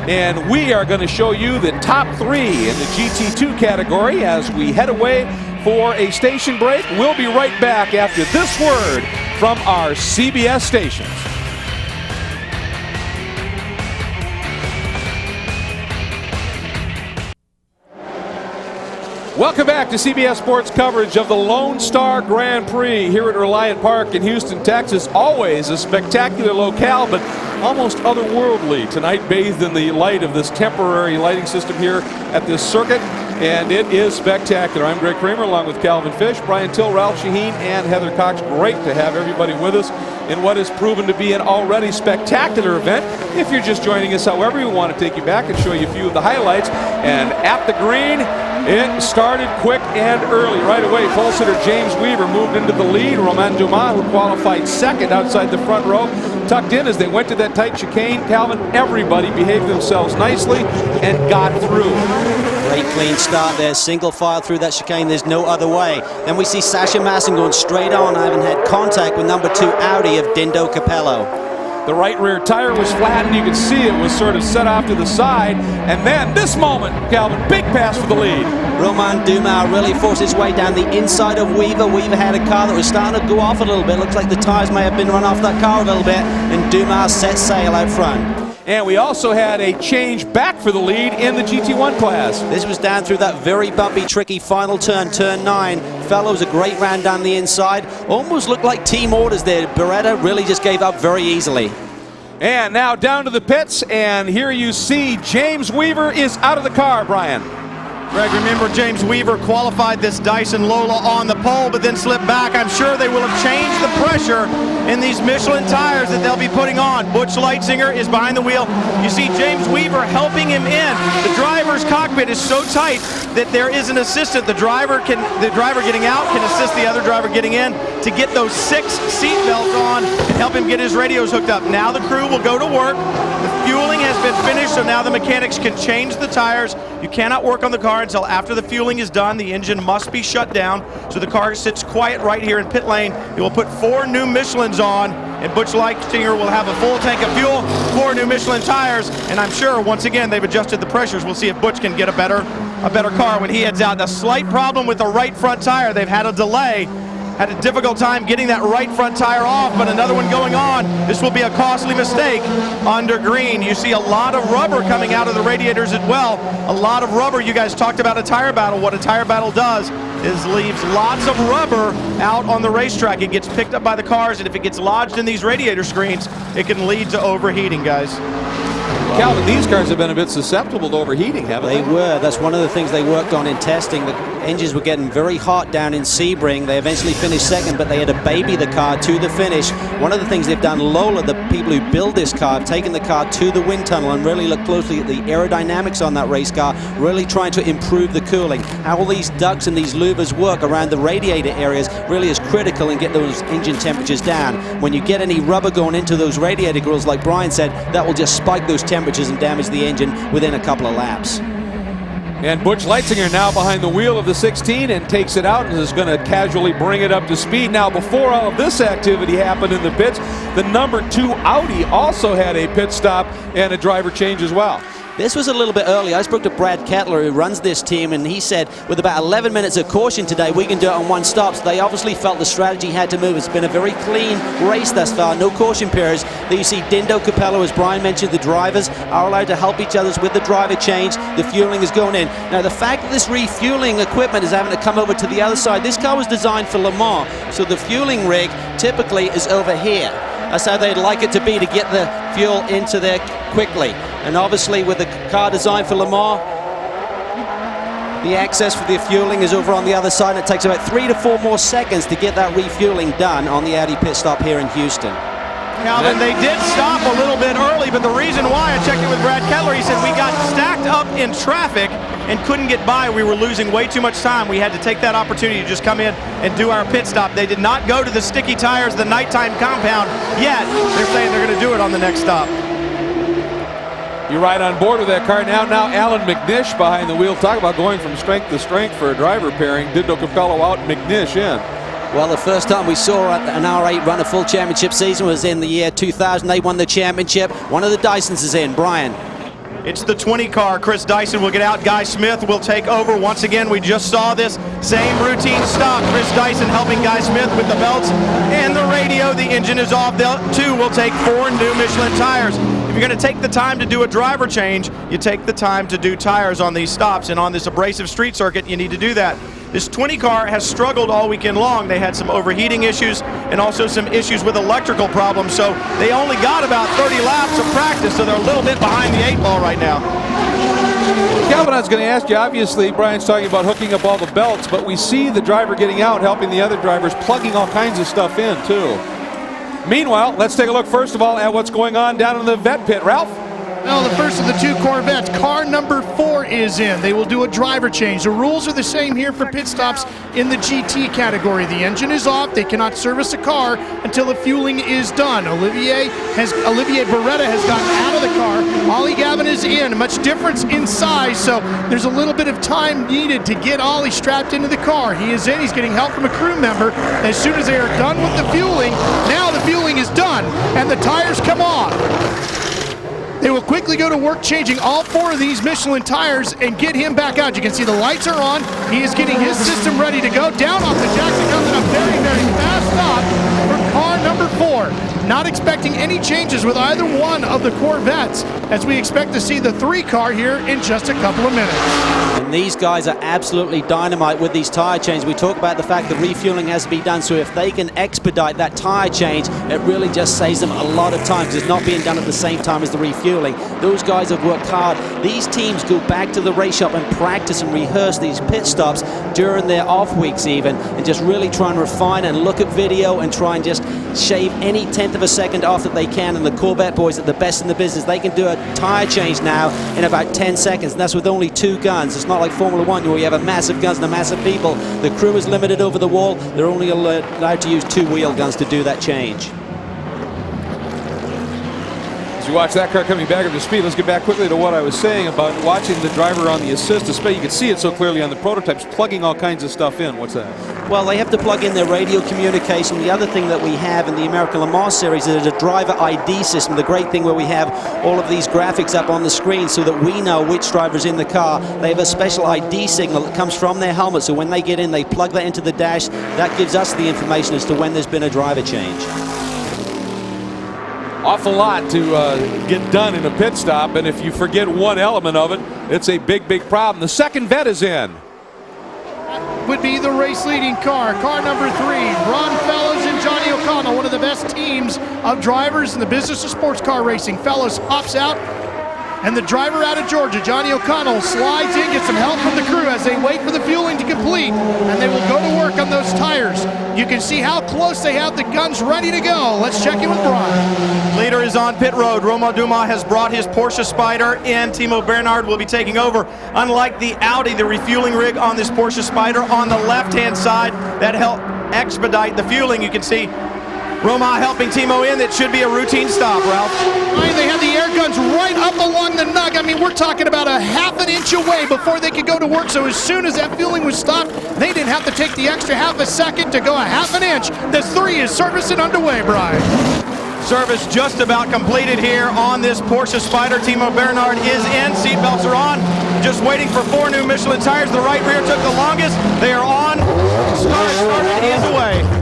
And we are going to show you the top 3 in the GT2 category as we head away for a station break. We'll be right back after this word from our CBS stations. Welcome back to CBS Sports coverage of the Lone Star Grand Prix here at Reliant Park in Houston, Texas. Always a spectacular locale, but almost otherworldly tonight, bathed in the light of this temporary lighting system here at this circuit, and it is spectacular. I'm Greg Kramer along with Calvin Fish, Brian Till, Ralph Shaheen, and Heather Cox. Great to have everybody with us in what has proven to be an already spectacular event. If you're just joining us, however, we want to take you back and show you a few of the highlights. And at the green, it started quick and early. Right away, pole sitter James Weaver moved into the lead. Romain Dumas, who qualified second outside the front row, tucked in as they went to that tight chicane. Calvin, everybody behaved themselves nicely and got through. Great clean start there, single file through that chicane, there's no other way. Then we see Sasha Masson going straight on, having had contact with number 2 Audi of Dindo Capello. The right rear tire was flat, and you could see it was sort of set off to the side. And then this moment, Calvin, big pass for the lead. Romain Dumas really forced his way down the inside of Weaver. Weaver had a car that was starting to go off a little bit. Looks like the tires may have been run off that car a little bit, and Dumas set sail out front. And we also had a change back for the lead in the GT1 class. This was down through that very bumpy, tricky final turn, turn 9. Fellows, a great round down the inside. Almost looked like team orders there. Beretta really just gave up very easily. And now down to the pits, and here you see James Weaver is out of the car, Brian. Greg, remember James Weaver qualified this Dyson Lola on the pole, but then slipped back. I'm sure they will have changed the pressure in these Michelin tires that they'll be putting on. Butch Leitzinger is behind the wheel. You see James Weaver helping him in. The driver's cockpit is so tight that there is an assistant. The driver getting out can assist the other driver getting in to get those 6 seat belts on and help him get his radios hooked up. Now the crew will go to work. The fueling has been finished, so now the mechanics can change the tires. You cannot work on the car until after the fueling is done. The engine must be shut down, so the car sits quiet right here in pit lane. He will put 4 new Michelins on, and Butch Leitzinger will have a full tank of fuel, 4 new Michelin tires, and I'm sure once again they've adjusted the pressures. We'll see if Butch can get a better car when he heads out. A slight problem with the right front tire. They've had a delay. had a difficult time getting that right front tire off, but another one going on. This will be a costly mistake under green. You see a lot of rubber coming out of the radiators as well. A lot of rubber. You guys talked about a tire battle. What a tire battle does is leaves lots of rubber out on the racetrack. It gets picked up by the cars, and if it gets lodged in these radiator screens, it can lead to overheating, guys. Calvin, these cars have been a bit susceptible to overheating, haven't they? They were. That's one of the things they worked on in testing. The engines were getting very hot down in Sebring. They eventually finished second, but they had to baby the car to the finish. One of the things they've done, Lola, the people who build this car, have taken the car to the wind tunnel and really looked closely at the aerodynamics on that race car, really trying to improve the cooling. How all these ducts and these louvers work around the radiator areas really is critical in getting those engine temperatures down. When you get any rubber going into those radiator grills, like Brian said, that will just spike those temperatures and damage the engine within a couple of laps. And Butch Leitzinger now behind the wheel of the 16 and takes it out and is going to casually bring it up to speed. Now, before all of this activity happened in the pits, the number 2 Audi also had a pit stop and a driver change as well. This was a little bit early. I spoke to Brad Kettler, who runs this team, and he said with about 11 minutes of caution today, we can do it on one stop. So they obviously felt the strategy had to move. It's been a very clean race thus far, no caution periods. There you see Dindo Capello, as Brian mentioned, the drivers are allowed to help each other with the driver change. The fueling is going in. Now, the fact that this refueling equipment is having to come over to the other side, this car was designed for Le Mans, so the fueling rig typically is over here. That's how they'd like it to be, to get the fuel into there quickly. And obviously with the car designed for Le Mans, the access for the fueling is over on the other side, and it takes about 3 to 4 more seconds to get that refueling done on the Audi pit stop here in Houston. Calvin, they did stop a little bit early, but the reason why, I checked it with Brad Kettler, he said we got stacked up in traffic and couldn't get by. We were losing way too much time. We had to take that opportunity to just come in and do our pit stop. They did not go to the sticky tires, the nighttime compound yet. They're saying they're going to do it on the next stop. You're right on board with that car now. Now Alan McNish behind the wheel. Talk about going from strength to strength for a driver pairing. Dindo Capello out, McNish in. Well, the first time we saw an R8 run a full championship season was in the year 2000. They won the championship. One of the Dysons is in. Brian. It's the 20 car. Chris Dyson will get out. Guy Smith will take over. Once again, we just saw this same routine stop. Chris Dyson helping Guy Smith with the belts and the radio. The engine is off. The 2 will take 4 new Michelin tires. If you're going to take the time to do a driver change, you take the time to do tires on these stops. And on this abrasive street circuit, you need to do that. This 20 car has struggled all weekend long. They had some overheating issues and also some issues with electrical problems. So they only got about 30 laps of practice, so they're a little bit behind the 8 ball right now. Calvin, I was going to ask you, obviously, Brian's talking about hooking up all the belts, but we see the driver getting out, helping the other drivers, plugging all kinds of stuff in, too. Meanwhile, let's take a look, first of all, at what's going on down in the vet pit. Ralph? Well, the first of the 2 Corvettes, car number 4 is in. They will do a driver change. The rules are the same here for pit stops in the GT category. The engine is off. They cannot service a car until the fueling is done. Olivier Beretta has gotten out of the car. Ollie Gavin is in. Much difference in size, so there's a little bit of time needed to get Ollie strapped into the car. He is in. He's getting help from a crew member. As soon as they are done with the fueling, now the fueling is done, and the tires come off. They will quickly go to work changing all 4 of these Michelin tires and get him back out. You can see the lights are on. He is getting his system ready to go. Down off the jacks and comes in a very, very fast stop for car number 4. Not expecting any changes with either one of the Corvettes, as we expect to see the 3 car here in just a couple of minutes. And these guys are absolutely dynamite with these tire changes. We talk about the fact that refueling has to be done, so if they can expedite that tire change, it really just saves them a lot of time, because it's not being done at the same time as the refueling. Those guys have worked hard. These teams go back to the race shop and practice and rehearse these pit stops during their off weeks even, and just really try and refine and look at video and try and just shave any 10th of a second off that they can. And the Corvette boys are the best in the business. They can do a tire change now in about 10 seconds, and that's with only 2 guns. It's not like Formula 1 where you have a massive guns and a massive people. The crew is limited over the wall. They're only allowed to use 2 wheel guns to do that change. As you watch that car coming back up to speed, let's get back quickly to what I was saying about watching the driver on the assist display. You can see it so clearly on the prototypes, plugging all kinds of stuff in. What's that? Well, they have to plug in their radio communication. The other thing that we have in the American Le Mans Series is a driver ID system. The great thing where we have all of these graphics up on the screen so that we know which driver's in the car. They have a special ID signal that comes from their helmet, so when they get in, they plug that into the dash. That gives us the information as to when there's been a driver change. Awful lot to get done in a pit stop, and if you forget one element of it, it's a big, big problem. The second vet is in. Would be the race leading car number 3, Ron Fellows and Johnny O'Connell, one of the best teams of drivers in the business of sports car racing. Fellows hops out, and the driver out of Georgia, Johnny O'Connell, slides in, gets some help from the crew as they wait for the fueling to complete, and they will go to work on those tires. You can see how close they have the guns ready to go. Let's check in with Brian. Leader is on pit road. Romain Dumas has brought his Porsche Spider in. Timo Bernhard will be taking over. Unlike the Audi, the refueling rig on this Porsche Spider on the left-hand side, that helped expedite the fueling. You can see Romain helping Timo in. It should be a routine stop, Ralph. Ryan, they had the air guns right up along the nug. I mean, we're talking about a half an inch away before they could go to work. So as soon as that fueling was stopped, they didn't have to take the extra half a second to go a half an inch. The 3 is servicing underway, Brian. Service just about completed here on this Porsche Spider. Timo Bernhard is in. Seatbelts are on. Just waiting for 4 new Michelin tires. The right rear took the longest. They are on. Started is away.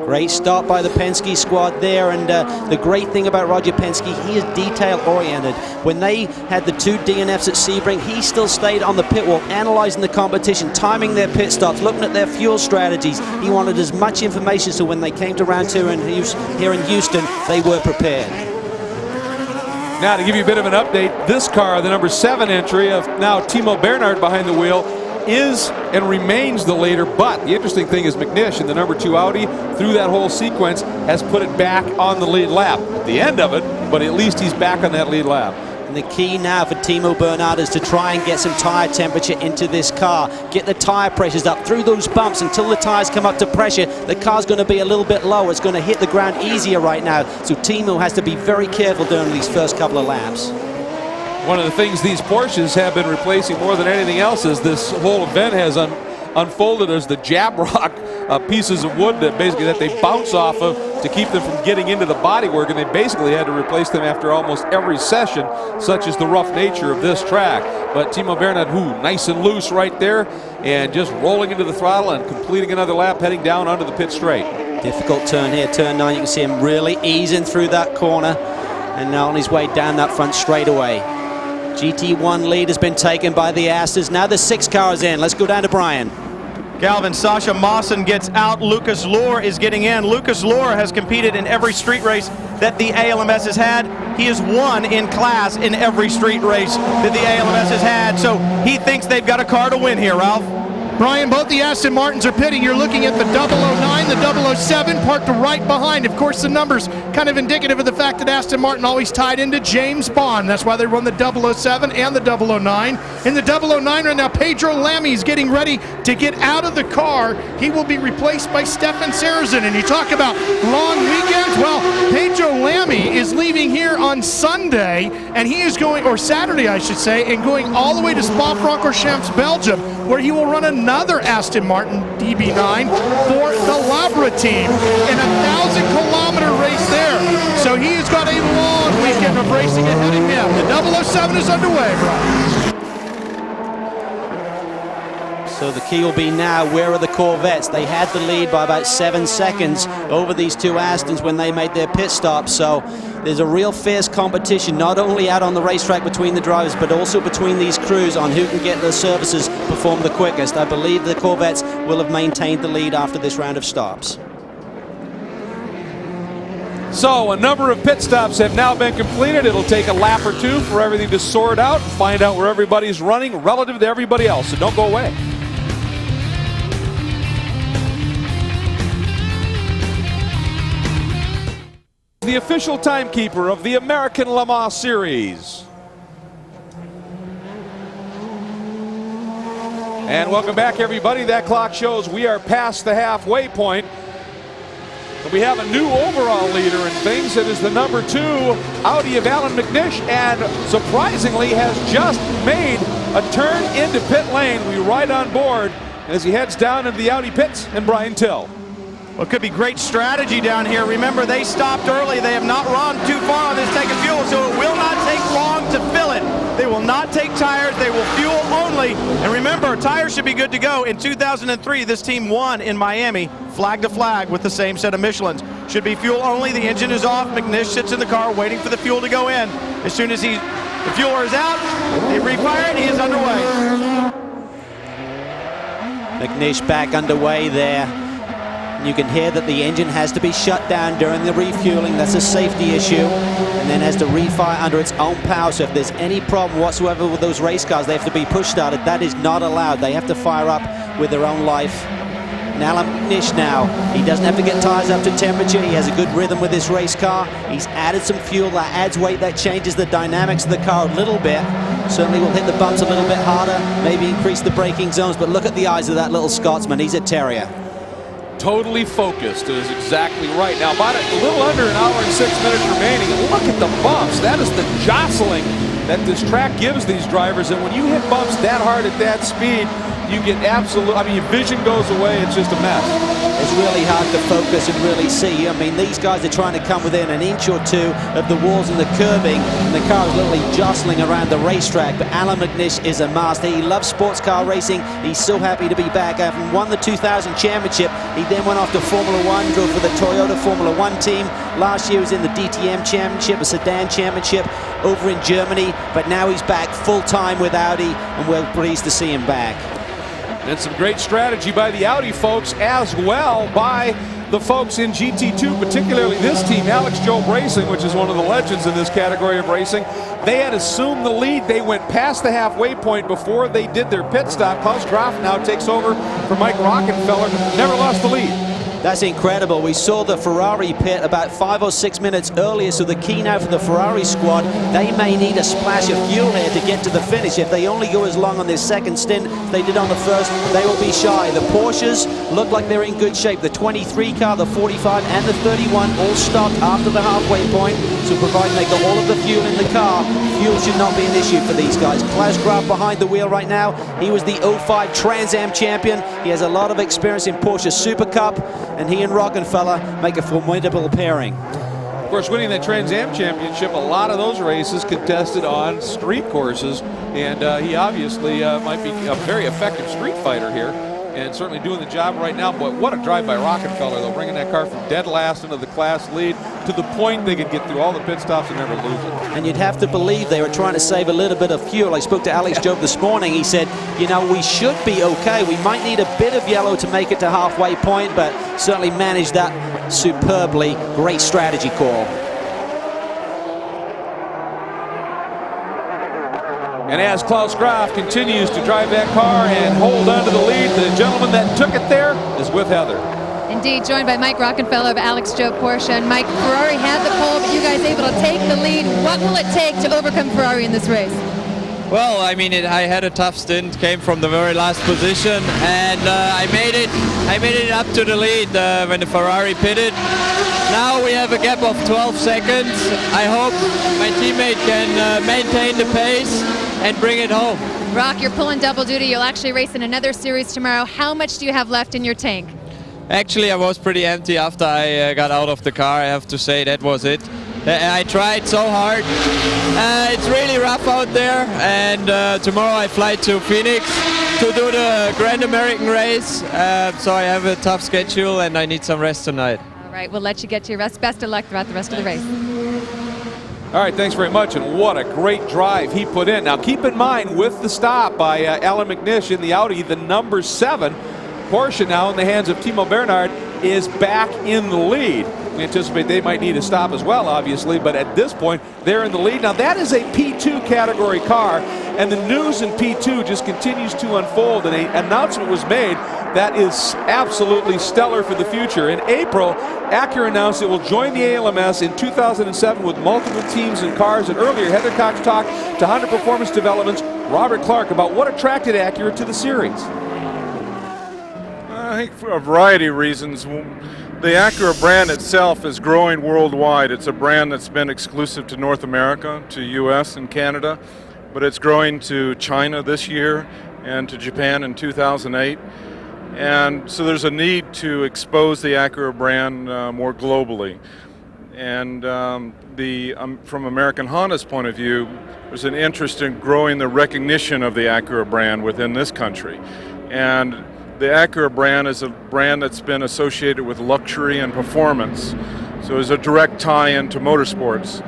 Great start by the Penske squad there, and the great thing about Roger Penske, he is detail-oriented. When they had the 2 DNFs at Sebring, he still stayed on the pit wall, analyzing the competition, timing their pit stops, looking at their fuel strategies. He wanted as much information so when they came to round 2 here in Houston, they were prepared. Now, to give you a bit of an update, this car, the number 7 entry of now Timo Bernhard behind the wheel, is and remains the leader, but the interesting thing is McNish in the number 2 Audi through that whole sequence has put it back on the lead lap. At the end of it, but at least he's back on that lead lap. And the key now for Timo Bernhard is to try and get some tire temperature into this car, get the tire pressures up through those bumps until the tires come up to pressure. The car's going to be a little bit lower. It's going to hit the ground easier right now, so Timo has to be very careful during these first couple of laps. One of the things these Porsches have been replacing more than anything else is this whole event has unfolded as the jab rock pieces of wood that basically that they bounce off of to keep them from getting into the bodywork, and they basically had to replace them after almost every session, such as the rough nature of this track. But Timo Bernhard, nice and loose right there, and just rolling into the throttle and completing another lap, heading down onto the pit straight. Difficult turn here, turn 9. You can see him really easing through that corner, and now on his way down that front straightaway. GT1 lead has been taken by the Astons. Now the 6 cars in. Let's go down to Brian. Galvin, Sasha Mawson gets out. Lucas Lohr is getting in. Lucas Lohr has competed in every street race that the ALMS has had. He has won in class in every street race that the ALMS has had. So he thinks they've got a car to win here, Ralph. Brian, both the Aston Martins are pitting. You're looking at the 009, the 007 parked right behind. Of course, the numbers kind of indicative of the fact that Aston Martin always tied into James Bond. That's why they run the 007 and the 009. In the 009 right now, Pedro Lamy is getting ready to get out of the car. He will be replaced by Stefan Sarrazin. And you talk about long weekends. Well, Pedro Lamy is leaving here on Sunday, and he is going, or Saturday, I should say, and going all the way to Spa-Francorchamps, Belgium, where he will run another Aston Martin DB9 for the Labra team in a 1,000-kilometer race there. So he has got a long weekend of racing ahead of him. The 007 is underway, Brian. So the key will be now, where are the Corvettes? They had the lead by about 7 seconds over these 2 Astons when they made their pit stop. So there's a real fierce competition, not only out on the racetrack between the drivers, but also between these crews on who can get their services performed the quickest. I believe the Corvettes will have maintained the lead after this round of stops. So a number of pit stops have now been completed. It'll take a lap or 2 for everything to sort out and find out where everybody's running relative to everybody else. So don't go away. The official timekeeper of the American Le Mans Series. And welcome back, everybody. That clock shows we are past the halfway point. We have a new overall leader in things. It is the number 2 Audi of Alan McNish, and surprisingly has just made a turn into pit lane. We ride on board as he heads down into the Audi pits and Brian Till. Well, it could be great strategy down here. Remember, they stopped early. They have not run too far on this tank of fuel, so it will not take long to fill it. They will not take tires. They will fuel only. And remember, tires should be good to go. In 2003, this team won in Miami, flag to flag, with the same set of Michelins. Should be fuel only. The engine is off. McNish sits in the car waiting for the fuel to go in. As soon as the fueler is out, they refire it. He is underway. McNish back underway there. You can hear that the engine has to be shut down during the refueling. That's a safety issue. And then has to refire under its own power. So if there's any problem whatsoever with those race cars, they have to be push started. That is not allowed. They have to fire up with their own life. Now McNish now, he doesn't have to get tires up to temperature. He has a good rhythm with his race car. He's added some fuel, that adds weight, that changes the dynamics of the car a little bit. Certainly will hit the bumps a little bit harder, maybe increase the braking zones, but look at the eyes of that little Scotsman. He's a terrier. Totally focused is exactly right. Now, about a little under an hour and 6 minutes remaining. And look at the bumps. That is the jostling that this track gives these drivers. And when you hit bumps that hard at that speed, you get absolute, I mean, your vision goes away. It's just a mess. It's really hard to focus and really see. I mean, these guys are trying to come within an inch or two of the walls and the curbing, and the car is literally jostling around the racetrack. But Alan McNish is a master. He loves sports car racing. He's so happy to be back. Having won the 2000 championship, he then went off to Formula One, drove for the Toyota Formula One team. Last year he was in the DTM championship, a sedan championship over in Germany. But now he's back full-time with Audi, and we're pleased to see him back. And some great strategy by the Audi folks, as well by the folks in GT2, particularly this team, Alex Job Racing, which is one of the legends in this category of racing. They had assumed the lead. They went past the halfway point before they did their pit stop. Klaus Graf now takes over for Mike Rockenfeller, never lost the lead. That's incredible. We saw the Ferrari pit about 5 or 6 minutes earlier, so the key now for the Ferrari squad, they may need a splash of fuel here to get to the finish. If they only go as long on this second stint as they did on the first, they will be shy. The Porsches look like they're in good shape. The 23 car, the 45 and the 31 all stopped after the halfway point, so providing they got all of the fuel in the car, fuel should not be an issue for these guys. Klaus Graf behind the wheel right now. He was the 05 Trans Am champion. He has a lot of experience in Porsche Super Cup, and he and Rockenfeller make a formidable pairing. Of course, winning that Trans Am championship, a lot of those races contested on street courses, and he obviously might be a very effective street fighter here, and certainly doing the job right now. But what a drive by Rockenfeller, though, bringing that car from dead last into the class lead to the point they could get through all the pit stops and never lose it. And you'd have to believe they were trying to save a little bit of fuel. I spoke to Alex Job this morning. He said, you know, we should be okay. We might need a bit of yellow to make it to halfway point, but certainly managed that superbly. Great strategy call. And as Klaus Graf continues to drive that car and hold on to the lead, the gentleman that took it there is with Heather. Indeed, joined by Mike Rockenfeller of Alex Job Porsche. And Mike, Ferrari had the pole, but you guys able to take the lead. What will it take to overcome Ferrari in this race? Well, I mean, I had a tough stint, came from the very last position, and I made it up to the lead when the Ferrari pitted. Now we have a gap of 12 seconds. I hope my teammate can maintain the pace and bring it home. Rock, you're pulling double duty. You'll actually race in another series tomorrow. How much do you have left in your tank? Actually, I was pretty empty after I got out of the car. I have to say that was it. I tried so hard. It's really rough out there, and tomorrow I fly to Phoenix to do the Grand American race. So I have a tough schedule and I need some rest tonight. All right, we'll let you get to your rest. Best of luck throughout the rest of the race. All right, thanks very much, and what a great drive he put in. Now, keep in mind, with the stop by Alan McNish in the Audi, the number 7 Porsche now in the hands of Timo Bernhard is back in the lead. We anticipate they might need a stop as well, obviously, but at this point, they're in the lead. Now, that is a P2 category car, and the news in P2 just continues to unfold, and an announcement was made that is absolutely stellar for the future. In April, Acura announced it will join the ALMS in 2007 with multiple teams and cars, and earlier, Heather Cox talked to Honda Performance Development's Robert Clark about what attracted Acura to the series. I think for a variety of reasons. The Acura brand itself is growing worldwide. It's a brand that's been exclusive to North America, to US and Canada, but it's growing to China this year and to Japan in 2008. And so there's a need to expose the Acura brand more globally. And from American Honda's point of view, there's an interest in growing the recognition of the Acura brand within this country. And the Acura brand is a brand that's been associated with luxury and performance. So there's a direct tie-in to motorsports.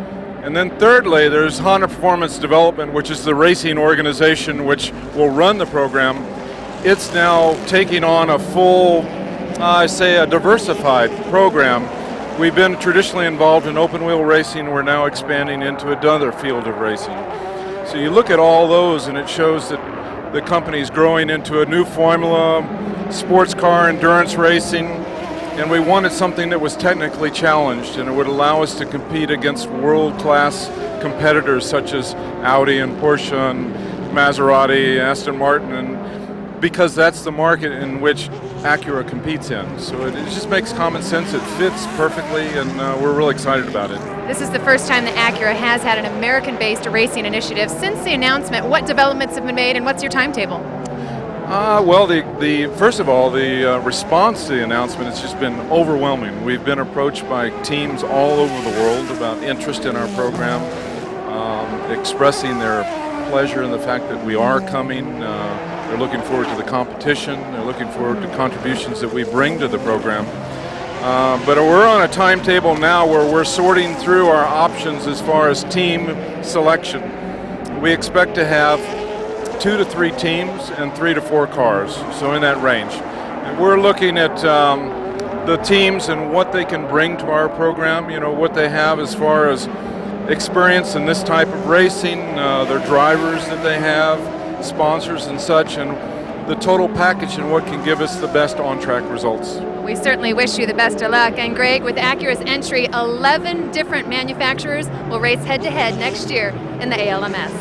And then thirdly, there's Honda Performance Development, which is the racing organization which will run the program. It's now taking on a full, a diversified program. We've been traditionally involved in open wheel racing. We're now expanding into another field of racing. So you look at all those and it shows that the company is growing into a new formula, sports car endurance racing, and we wanted something that was technically challenged and it would allow us to compete against world-class competitors such as Audi and Porsche and Maserati, Aston Martin, and because that's the market in which Acura competes in. So it just makes common sense. It fits perfectly, and we're really excited about it. This is the first time that Acura has had an American-based racing initiative. Since the announcement, what developments have been made and what's your timetable? Well, first of all, the response to the announcement has just been overwhelming. We've been approached by teams all over the world about interest in our program, expressing their pleasure in the fact that we are coming. They're looking forward to the competition. They're looking forward to contributions that we bring to the program. But we're on a timetable now where we're sorting through our options as far as team selection. We expect to have 2 to 3 teams and 3 to 4 cars, so in that range. And we're looking at the teams and what they can bring to our program, what they have as far as experience in this type of racing, their drivers that they have, sponsors and such, and the total package and what can give us the best on-track results. We certainly wish you the best of luck. And Greg, with Acura's entry, 11 different manufacturers will race head-to-head next year in the ALMS.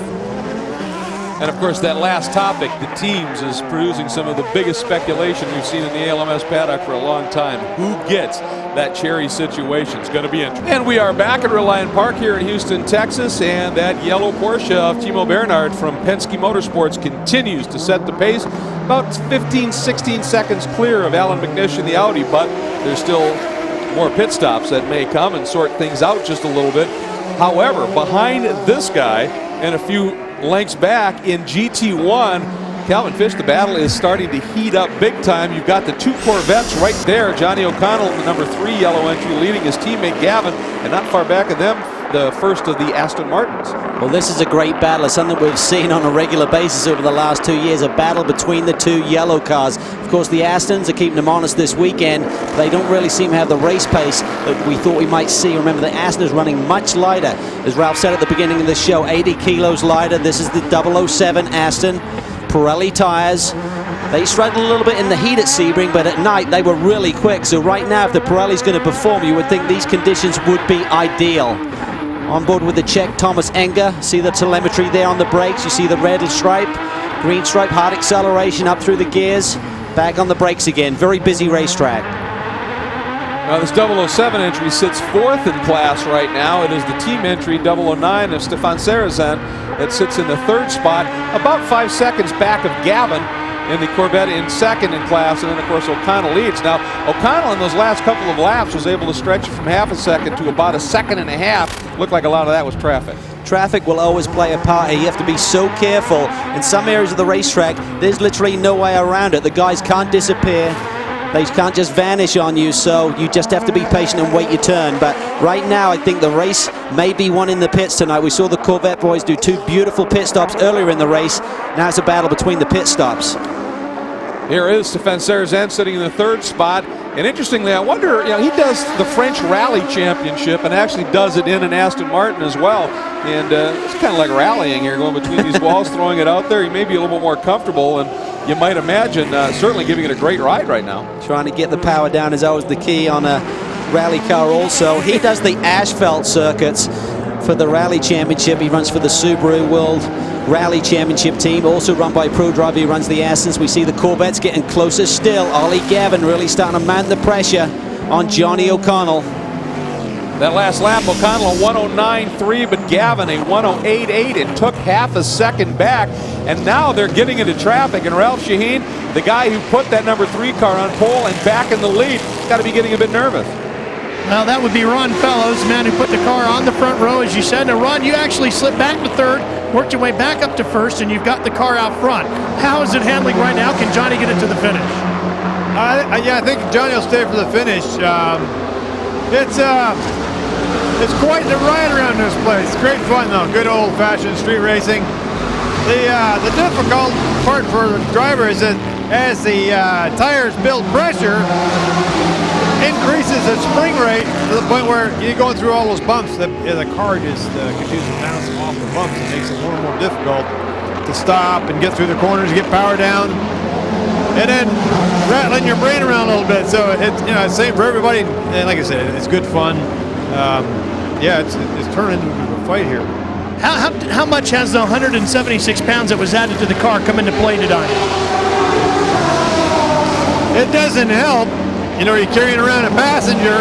And of course, that last topic, the teams, is producing some of the biggest speculation we've seen in the ALMS paddock for a long time. Who gets that cherry situation? It's going to be interesting. And we are back at Reliant Park here in Houston, Texas, and that yellow Porsche of Timo Bernhard from Penske Motorsports continues to set the pace. About 15-16 seconds clear of Alan McNish in the Audi, but there's still more pit stops that may come and sort things out just a little bit. However, behind this guy and a few lengths back in GT1, Calvin Fish, the battle is starting to heat up big time. You've got the 2 Corvettes right there. Johnny O'Connell, the number 3 yellow entry, leading his teammate Gavin, and not far back of them, the first of the Aston Martins. Well, this is a great battle. It's something we've seen on a regular basis over the last 2 years, a battle between the 2 yellow cars. Of course, the Astons are keeping them honest this weekend. They don't really seem to have the race pace that we thought we might see. Remember, the Aston is running much lighter. As Ralph said at the beginning of the show, 80 kilos lighter. This is the 007 Aston. Pirelli tires. They struggled a little bit in the heat at Sebring, but at night they were really quick. So right now, if the Pirelli's going to perform, you would think these conditions would be ideal. On board with the Czech, Thomas Enger. See the telemetry there on the brakes. You see the red stripe, green stripe, hard acceleration up through the gears. Back on the brakes again. Very busy racetrack. Now this 007 entry sits 4th in class right now. It is the team entry 009 of Stefan Sarrazin that sits in the 3rd spot, about 5 seconds back of Gavin in the Corvette in 2nd in class, and then of course O'Connell leads. Now O'Connell in those last couple of laps was able to stretch it from half a second to about 1.5 seconds. Looked like a lot of that was traffic. Traffic will always play a part here. You have to be so careful. In some areas of the racetrack, there's literally no way around it. The guys can't disappear. They can't just vanish on you, so you just have to be patient and wait your turn. But right now, I think the race may be won in the pits tonight. We saw the Corvette boys do 2 beautiful pit stops earlier in the race. Now it's a battle between the pit stops. Here is Stefan Sarrazin sitting in the 3rd spot. And interestingly, I wonder, he does the French Rally Championship and actually does it in an Aston Martin as well. And it's kind of like rallying here, going between these walls, throwing it out there. He may be a little bit more comfortable, and you might imagine certainly giving it a great ride right now. Trying to get the power down is always the key on a rally car also. He does the asphalt circuits for the Rally Championship. He runs for the Subaru World Rally Championship team, also run by Pro Driver. He runs the Astons. We see the Corvettes getting closer still. Ollie Gavin really starting to mount the pressure on Johnny O'Connell. That last lap, O'Connell a 109.3, but Gavin a 108.8. It took half a second back, and now they're getting into traffic. And Ralph Shaheen, the guy who put that number 3 car on pole and back in the lead, got to be getting a bit nervous. Well, that would be Ron Fellows, the man who put the car on the front row, as you said. Now, Ron, you actually slipped back to third, worked your way back up to first, and you've got the car out front. How is it handling right now? Can Johnny get it to the finish? Yeah, I think Johnny will stay for the finish. It's quite the ride around this place. Great fun, though. Good old-fashioned street racing. The difficult part for the driver is that as the tires build pressure, increases the spring rate to the point where you're going through all those bumps. The car just continues to bounce off the bumps. It makes it more and more difficult to stop and get through the corners, get power down, and then rattling your brain around a little bit. So it's it's same for everybody. And like I said, it's good fun. Yeah, it's turned into a fight here. How much has the 176 pounds that was added to the car come into play tonight? It doesn't help. You're carrying around a passenger.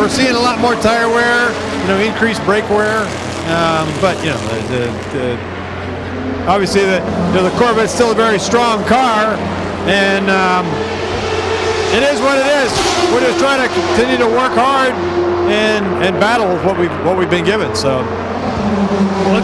We're seeing a lot more tire wear. Increased brake wear. But obviously the Corvette's still a very strong car, and it is what it is. We're just trying to continue to work hard and battle with what we've been given. So. Well,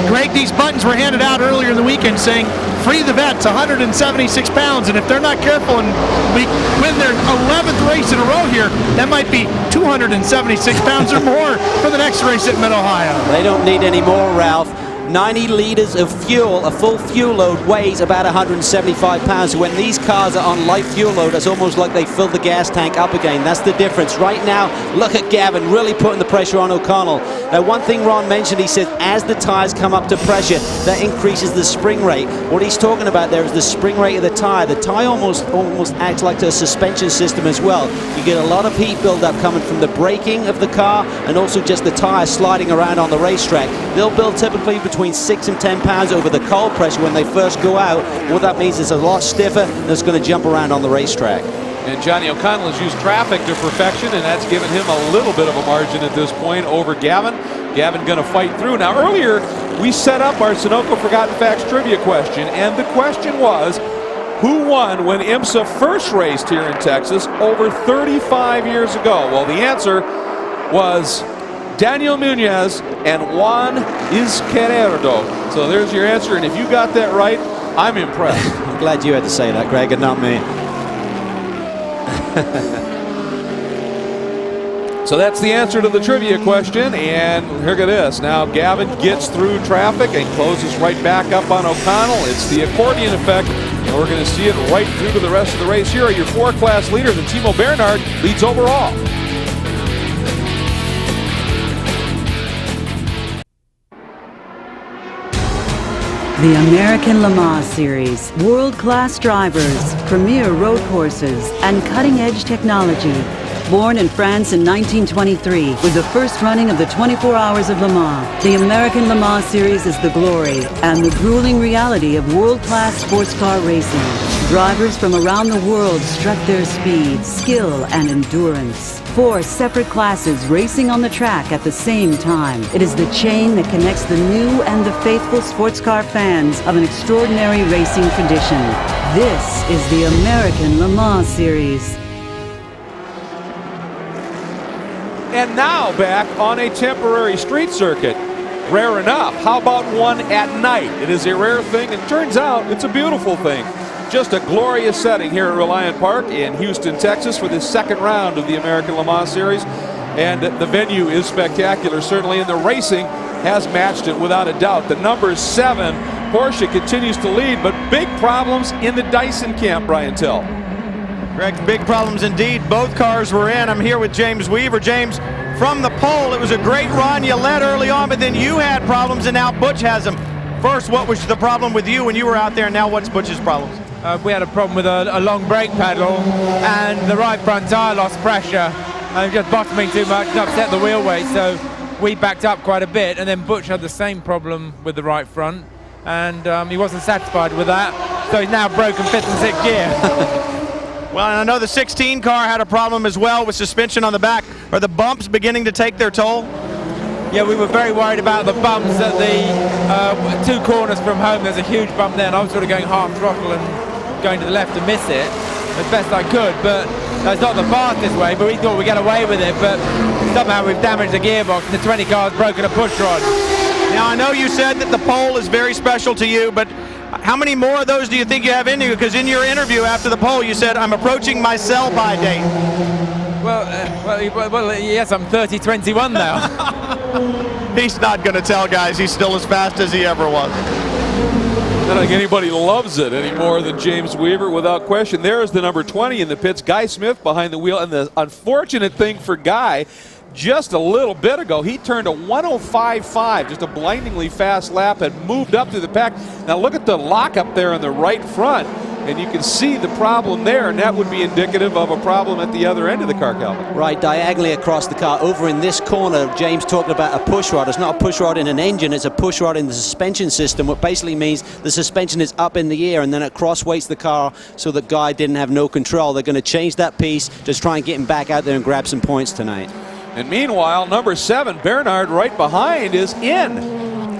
Greg, these buttons were handed out earlier in the weekend saying, free the vets, 176 pounds, and if they're not careful and we win their 11th race in a row here, that might be 276 pounds or more for the next race at Mid-Ohio. They don't need any more, Ralph. 90 liters of fuel, a full fuel load weighs about 175 pounds. So when these cars are on light fuel load, it's almost like they fill the gas tank up again. That's the difference. Right now, look at Gavin really putting the pressure on O'Connell. Now, one thing Ron mentioned, he said, as the tires come up to pressure, that increases the spring rate. What he's talking about there is the spring rate of the tire. The tire almost acts like a suspension system as well. You get a lot of heat buildup coming from the braking of the car and also just the tire sliding around on the racetrack. They'll build typically between 6 and 10 pounds over the cold pressure when they first go out. What that means is a lot stiffer and it's going to jump around on the racetrack. And Johnny O'Connell has used traffic to perfection, and that's given him a little bit of a margin at this point over Gavin. Gavin going to fight through. Now, earlier we set up our Sunoco Forgotten Facts trivia question, and the question was, who won when IMSA first raced here in Texas over 35 years ago? Well, the answer was Daniel Munoz and Juan Izquierdo. So there's your answer, and if you got that right, I'm impressed. I'm glad you had to say that, Greg, and not me. So that's the answer to the trivia question, and look at this. Now Gavin gets through traffic and closes right back up on O'Connell. It's the accordion effect, and we're going to see it right through to the rest of the race. Here are your 4-class leaders, and Timo Bernhard leads overall. The American Le Mans Series, world-class drivers, premier road courses, and cutting-edge technology. Born in France in 1923, with the first running of the 24 Hours of Le Mans, the American Le Mans Series is the glory and the grueling reality of world-class sports car racing. Drivers from around the world strut their speed, skill, and endurance. 4 separate classes racing on the track at the same time. It is the chain that connects the new and the faithful sports car fans of an extraordinary racing tradition. This is the American Le Mans Series. And now back on a temporary street circuit. Rare enough. How about one at night? It is a rare thing, and turns out it's a beautiful thing. Just a glorious setting here at Reliant Park in Houston, Texas for the second round of the American Le Mans Series. And the venue is spectacular, certainly, and the racing has matched it without a doubt. The number 7, Porsche, continues to lead, but big problems in the Dyson camp, Brian Till. Greg, big problems indeed. Both cars were in. I'm here with James Weaver. James, from the pole, it was a great run. You led early on, but then you had problems, and now Butch has them. First, what was the problem with you when you were out there, and now what's Butch's problems? We had a problem with a long brake pedal, and the right front tyre lost pressure and just bottoming too much and upset the wheel weight, so we backed up quite a bit, and then Butch had the same problem with the right front, and he wasn't satisfied with that, so he's now broken 5th and 6th gear. Well, and I know the 16 car had a problem as well with suspension on the back. Are the bumps beginning to take their toll? Yeah, we were very worried about the bumps at the 2 corners from home. There's a huge bump there, and I was sort of going half throttle and going to the left to miss it as best I could, but that's not the fastest way, but we thought we'd get away with it, but somehow we've damaged the gearbox and the 20 car's broken a push rod. Now, I know you said that the pole is very special to you, but how many more of those do you think you have in you? Because in your interview after the pole, you said, I'm approaching my sell-by date. Well, yes, I'm 30-21 now. He's not going to tell, guys. He's still as fast as he ever was. I don't think anybody loves it any more than James Weaver, without question. There's the number 20 in the pits, Guy Smith behind the wheel. And the unfortunate thing for Guy, just a little bit ago, he turned a 105.5, just a blindingly fast lap, and moved up through the pack. Now look at the lockup there in the right front, and you can see the problem there, and that would be indicative of a problem at the other end of the car, Calvin. Right, diagonally across the car, over in this corner, James talked about a push rod. It's not a push rod in an engine, it's a push rod in the suspension system, what basically means the suspension is up in the air, and then it cross-weights the car so the guy didn't have no control. They're going to change that piece, just try and get him back out there and grab some points tonight. And meanwhile, number 7, Bernard, right behind, is in.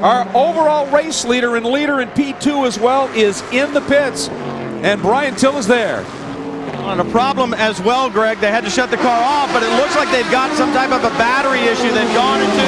Our overall race leader and leader in P2 as well is in the pits. And Brian Till is there. And a problem as well, Greg. They had to shut the car off, but it looks like they've got some type of a battery issue. They've gone into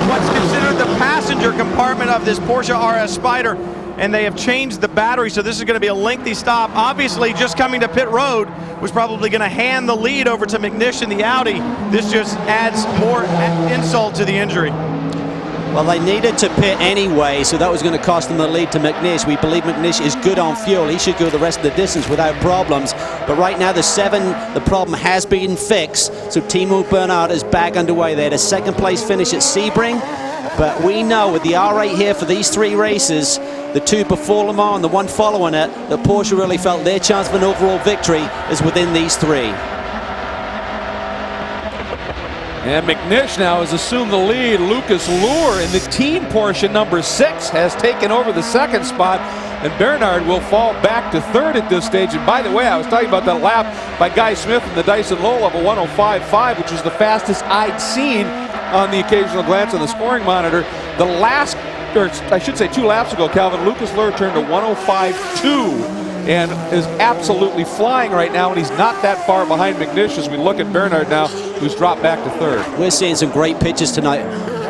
what's considered the passenger compartment of this Porsche RS Spyder, and they have changed the battery, so this is going to be a lengthy stop. Obviously, just coming to pit road was probably going to hand the lead over to McNish in the Audi. This just adds more insult to the injury. Well, they needed to pit anyway, so that was going to cost them the lead to McNish. We believe McNish is good on fuel. He should go the rest of the distance without problems. But right now, the 7, the problem has been fixed. So Timo Bernhard is back underway. They had a second-place finish at Sebring. But we know with the R8 here for these 3 races, the 2 before Le Mans and the 1 following it, that Porsche really felt their chance of an overall victory is within these 3. And McNish now has assumed the lead. Lucas Luhr in the team Porsche number 6 has taken over the 2nd spot, and Bernhard will fall back to 3rd at this stage. And by the way, I was talking about that lap by Guy Smith in the Dyson Low of a 105.5, which was the fastest I'd seen on the occasional glance on the scoring monitor. The last, or I should say 2 laps ago, Calvin, Lucas Luhr turned to 105.2 and is absolutely flying right now, and he's not that far behind McNish as we look at Bernhard now, who's dropped back to 3rd. We're seeing some great pictures tonight.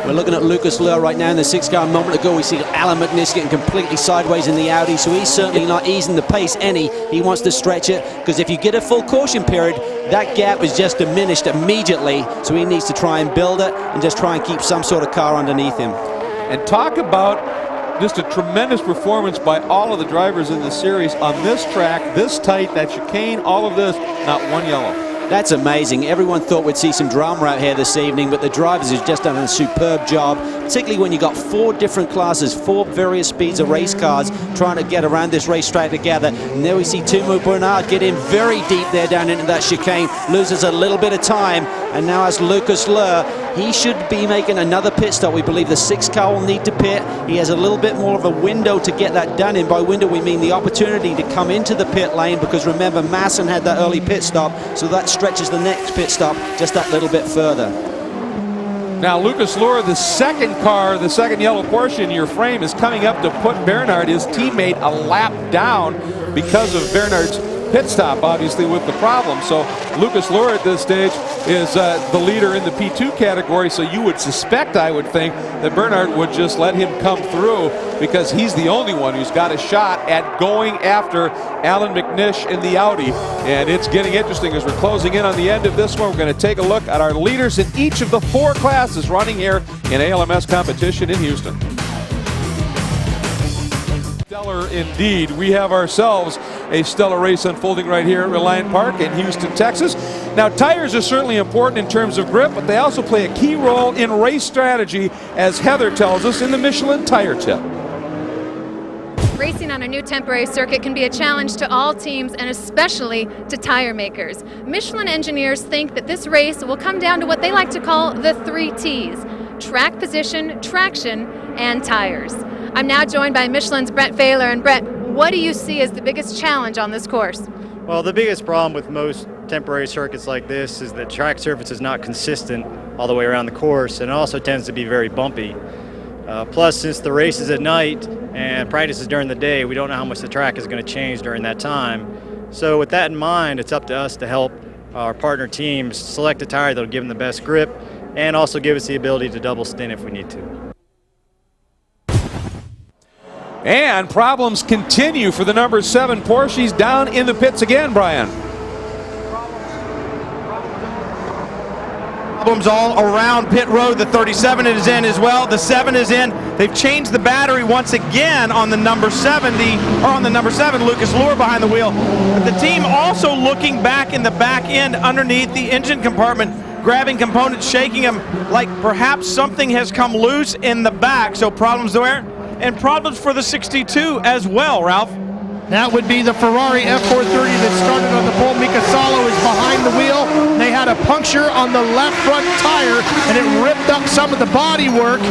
We're looking at Lucas Luhr right now in the 6 car. A moment ago, we see Alan McNish getting completely sideways in the Audi, so he's certainly not easing the pace any. He wants to stretch it, because if you get a full caution period, that gap is just diminished immediately, so he needs to try and build it and just try and keep some sort of car underneath him. And talk about just a tremendous performance by all of the drivers in the series on this track, this tight, that chicane, all of this, not one yellow. That's amazing. Everyone thought we'd see some drama out here this evening, but the drivers have just done a superb job, particularly when you've got 4 different classes, 4 various speeds of race cars trying to get around this racetrack together. And there we see Timo Bernhard get in very deep there down into that chicane, loses a little bit of time, and now as Lucas Luhr, he should be making another pit stop. We believe the 6 car will need to pit. He has a little bit more of a window to get that done in. By window, we mean the opportunity to come into the pit lane, because remember, Masson had that early pit stop, so that stretches the next pit stop just that little bit further. Now Lucas Luhr, the 2nd car, the 2nd yellow Porsche in your frame, is coming up to put Bernhard, his teammate, a lap down because of Bernhard's pit stop, obviously, with the problem. So Lucas Luhr at this stage is the leader in the P2 category, so you would suspect, I would think, that Bernhard would just let him come through, because he's the only one who's got a shot at going after Alan McNish in the Audi. And it's getting interesting as we're closing in on the end of this one. We're going to take a look at our leaders in each of the 4 classes running here in ALMS competition in Houston. Stellar indeed. We have ourselves a stellar race unfolding right here at Reliant Park in Houston, Texas. Now, tires are certainly important in terms of grip, but they also play a key role in race strategy, as Heather tells us in the Michelin Tire Tip. Racing on a new temporary circuit can be a challenge to all teams, and especially to tire makers. Michelin engineers think that this race will come down to what they like to call the 3 T's: track position, traction, and tires. I'm now joined by Michelin's Brett Failer. And Brett, what do you see as the biggest challenge on this course? Well, the biggest problem with most temporary circuits like this is that track surface is not consistent all the way around the course, and it also tends to be very bumpy. Plus, since the race is at night and practice is during the day, we don't know how much the track is going to change during that time. So with that in mind, it's up to us to help our partner teams select a tire that will give them the best grip and also give us the ability to double stint if we need to. And problems continue for the number 7 Porsche. He's down in the pits again, Brian. Problems all around pit road. The 37 is in as well. The 7 is in. They've changed the battery once again on the number 7, Lucas Luhr behind the wheel. But the team also looking back in the back end underneath the engine compartment, grabbing components, shaking them like perhaps something has come loose in the back. So problems there, and problems for the 62 as well, Ralph. That would be the Ferrari F430 that started on the pole. Mika Salo is behind the wheel. They had a puncture on the left front tire, and it ripped up some of the bodywork.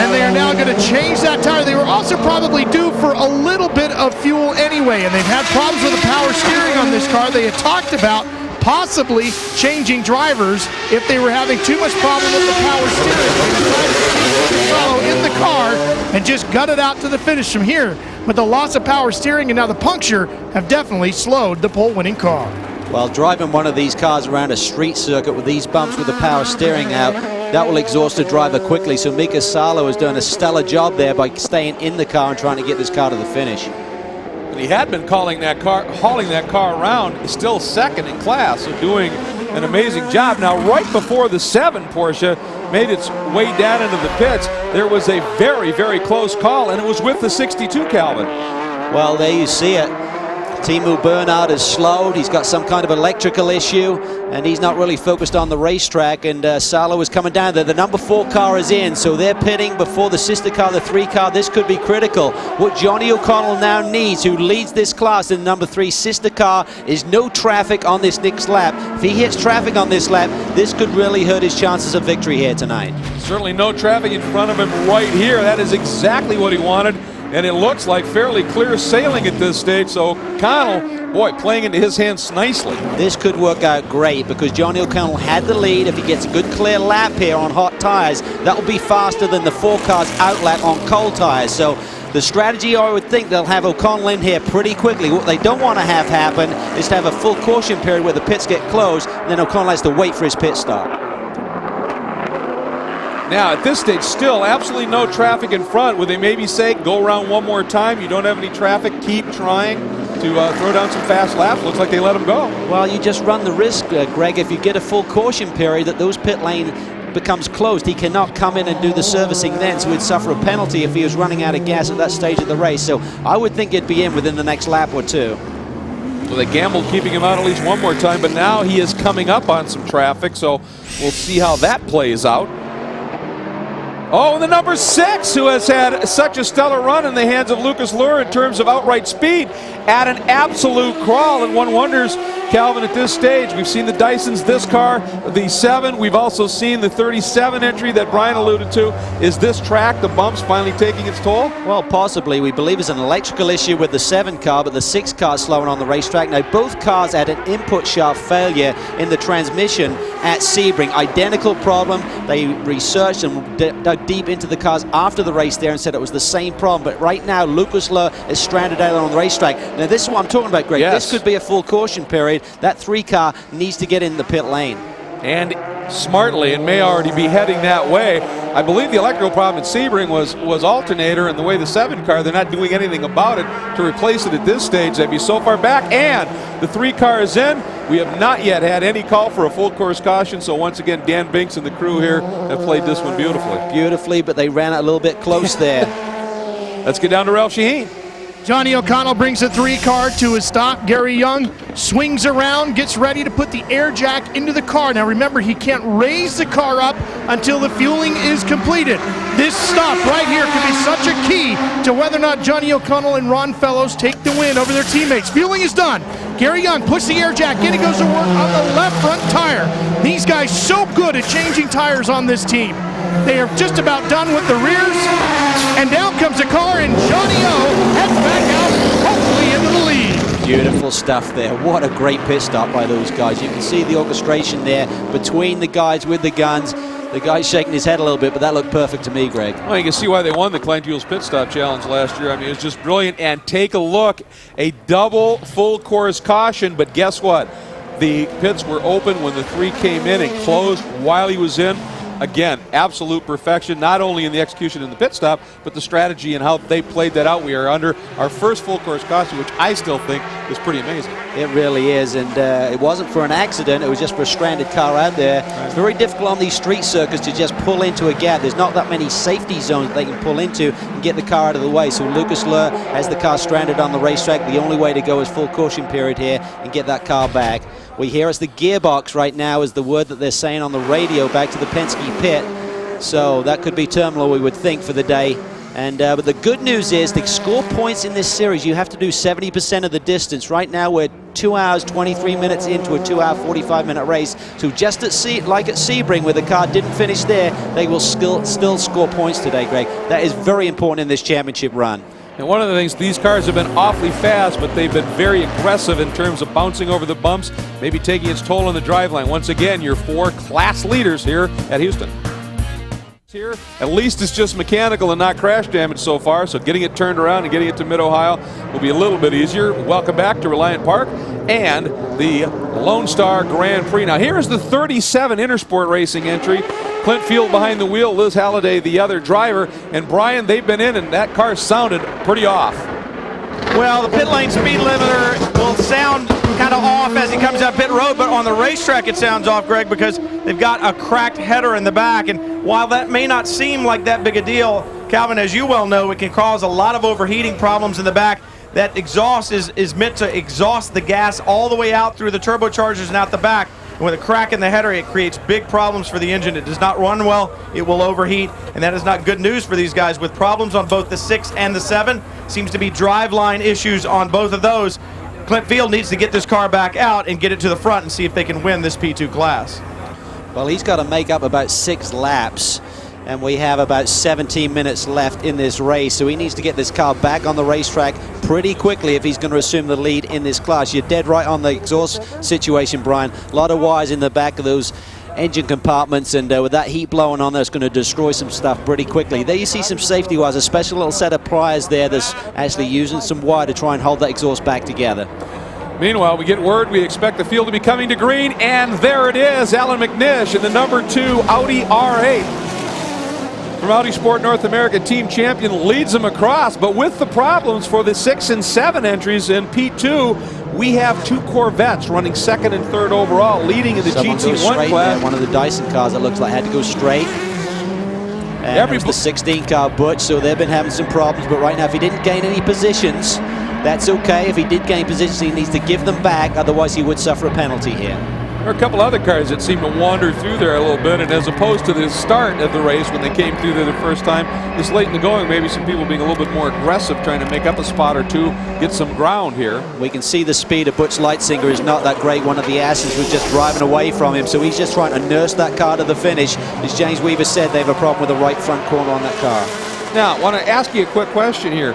And they are now going to change that tire. They were also probably due for a little bit of fuel anyway, and they've had problems with the power steering on this car. They had talked about possibly changing drivers if they were having too much problem with the power steering. They decided to keep Salo in the car and just gut it out to the finish from here. But the loss of power steering and now the puncture have definitely slowed the pole-winning car. Well, driving one of these cars around a street circuit with these bumps with the power steering out, that will exhaust a driver quickly. So Mika Salo has done a stellar job there by staying in the car and trying to get this car to the finish. He had been hauling that car around, still second in class, so doing an amazing job. Now, right before the 7 Porsche made its way down into the pits, there was a very, very close call, and it was with the 62, Calvin. Well, there you see it. Timo Bernhard is slowed. He's got some kind of electrical issue, and he's not really focused on the racetrack. And Salo is coming down there. The number 4 car is in, so they're pitting before the sister car, the 3 car. This could be critical. What Johnny O'Connell now needs, who leads this class in the number 3 sister car, is no traffic on this next lap. If he hits traffic on this lap, this could really hurt his chances of victory here tonight. Certainly no traffic in front of him right here. That is exactly what he wanted. And it looks like fairly clear sailing at this stage, so O'Connell, boy, playing into his hands nicely. This could work out great because Johnny O'Connell had the lead. If he gets a good clear lap here on hot tires, that will be faster than the 4 cars outlet on cold tires. So the strategy, I would think, they'll have O'Connell in here pretty quickly. What they don't want to have happen is to have a full caution period where the pits get closed, and then O'Connell has to wait for his pit stop. Now, at this stage, still absolutely no traffic in front. Would they maybe say, go around one more time? You don't have any traffic. Keep trying to throw down some fast laps. Looks like they let him go. Well, you just run the risk, Greg, if you get a full caution period, that those pit lane becomes closed. He cannot come in and do the servicing then, so he'd suffer a penalty if he was running out of gas at that stage of the race. So I would think he'd be in within the next lap or two. Well, they gambled keeping him out at least one more time, but now he is coming up on some traffic, so we'll see how that plays out. Oh, and the number 6, who has had such a stellar run in the hands of Lucas Luhr in terms of outright speed, at an absolute crawl. And one wonders, Calvin, at this stage, we've seen the Dysons, this car, the 7. We've also seen the 37 entry that Brian alluded to. Is this track, the bumps, finally taking its toll? Well, possibly. We believe it's an electrical issue with the 7 car, but the 6 car slowing on the racetrack. Now, both cars had an input shaft failure in the transmission at Sebring. Identical problem. They researched and dug deep into the cars after the race there and said it was the same problem. But right now, Lucas Luhr is stranded out on the racetrack. Now, this is what I'm talking about, Greg. Yes. This could be a full caution period. That 3 car needs to get in the pit lane. And smartly, and may already be heading that way. I believe the electrical problem at Sebring was alternator, and the way the 7 car, they're not doing anything about it to replace it at this stage. They'd be so far back, and the 3 car is in. We have not yet had any call for a full course caution, so once again, Dan Binks and the crew here have played this one beautifully. Beautifully, but they ran it a little bit close there. Let's get down to Ralph Sheheen. Johnny O'Connell brings the 3 car to a stop. Gary Young swings around, gets ready to put the air jack into the car. Now remember, he can't raise the car up until the fueling is completed. This stop right here could be such a key to whether or not Johnny O'Connell and Ron Fellows take the win over their teammates. Fueling is done. Gary Young puts the air jack in. He goes to work on the left front tire. These guys so good at changing tires on this team. They are just about done with the rears. And down comes the car, and Johnny O heads back out, hopefully into the lead. Beautiful stuff there. What a great pit stop by those guys. You can see the orchestration there between the guys with the guns. The guy's shaking his head a little bit, but that looked perfect to me, Greg. Well, you can see why they won the Kleinfuels Pit Stop Challenge last year. I mean, it was just brilliant. And take a look, a double full course caution, but guess what? The pits were open when the 3 came in and closed while he was in. Again, absolute perfection, not only in the execution in the pit stop, but the strategy and how they played that out. We are under our first full course caution, which I still think is pretty amazing. It really is, and it wasn't for an accident. It was just for a stranded car out there. It's very difficult on these street circuits to just pull into a gap. There's not that many safety zones they can pull into and get the car out of the way. So Lucas Luhr has the car stranded on the racetrack. The only way to go is full caution period here and get that car back. We hear it's the gearbox right now is the word that they're saying on the radio back to the Penske pit. So that could be terminal, we would think, for the day. And but the good news is to score points in this series, you have to do 70% of the distance. Right now we're 2 hours, 23 minutes into a 2-hour, 45-minute race. So just like at Sebring, where the car didn't finish there, they will still score points today, Greg. That is very important in this championship run. And one of the things, these cars have been awfully fast, but they've been very aggressive in terms of bouncing over the bumps, maybe taking its toll on the driveline. Once again, your 4 class leaders here at Houston. Here, at least it's just mechanical and not crash damage so far, so getting it turned around and getting it to Mid-Ohio will be a little bit easier. Welcome back to Reliant Park and the Lone Star Grand Prix. Now here's the 37 Intersport Racing entry. Clint Field behind the wheel, Liz Halliday the other driver, and Brian, they've been in and that car sounded pretty off. Well, the pit lane speed limiter will sound kind of off as he comes up pit road, but on the racetrack it sounds off, Greg, because they've got a cracked header in the back. And while that may not seem like that big a deal, Calvin, as you well know, it can cause a lot of overheating problems in the back. That exhaust is meant to exhaust the gas all the way out through the turbochargers and out the back. And with a crack in the header, it creates big problems for the engine. It does not run well, it will overheat, and that is not good news for these guys. With problems on both the 6 and the 7, seems to be driveline issues on both of those. Clint Field needs to get this car back out and get it to the front and see if they can win this P2 class. Well, he's got to make up about 6 laps, and we have about 17 minutes left in this race, so he needs to get this car back on the racetrack pretty quickly if he's going to assume the lead in this class. You're dead right on the exhaust situation, Brian. A lot of wires in the back of those engine compartments, and with that heat blowing on there, it's going to destroy some stuff pretty quickly. There you see some safety wires, a special little set of pliers there that's actually using some wire to try and hold that exhaust back together. Meanwhile, we get word we expect the field to be coming to green, and there it is, Alan McNish in the number 2 Audi R8. From Audi Sport North America, team champion, leads them across, but with the problems for the 6 and 7 entries in P2, we have 2 Corvettes running 2nd and 3rd overall, leading in the GT1 class. One of the Dyson cars that looks like had to go straight. And it was the 16 car Butch, so they've been having some problems, but right now if he didn't gain any positions, that's okay. If he did gain positions, he needs to give them back, otherwise he would suffer a penalty here. There are a couple other cars that seem to wander through there a little bit, and as opposed to the start of the race when they came through there the first time, this late in the going, maybe some people being a little bit more aggressive, trying to make up a spot or two, get some ground here. We can see the speed of Butch Leitzinger is not that great. One of the asses was just driving away from him, so he's just trying to nurse that car to the finish. As James Weaver said, they have a problem with the right front corner on that car. Now, I want to ask you a quick question here.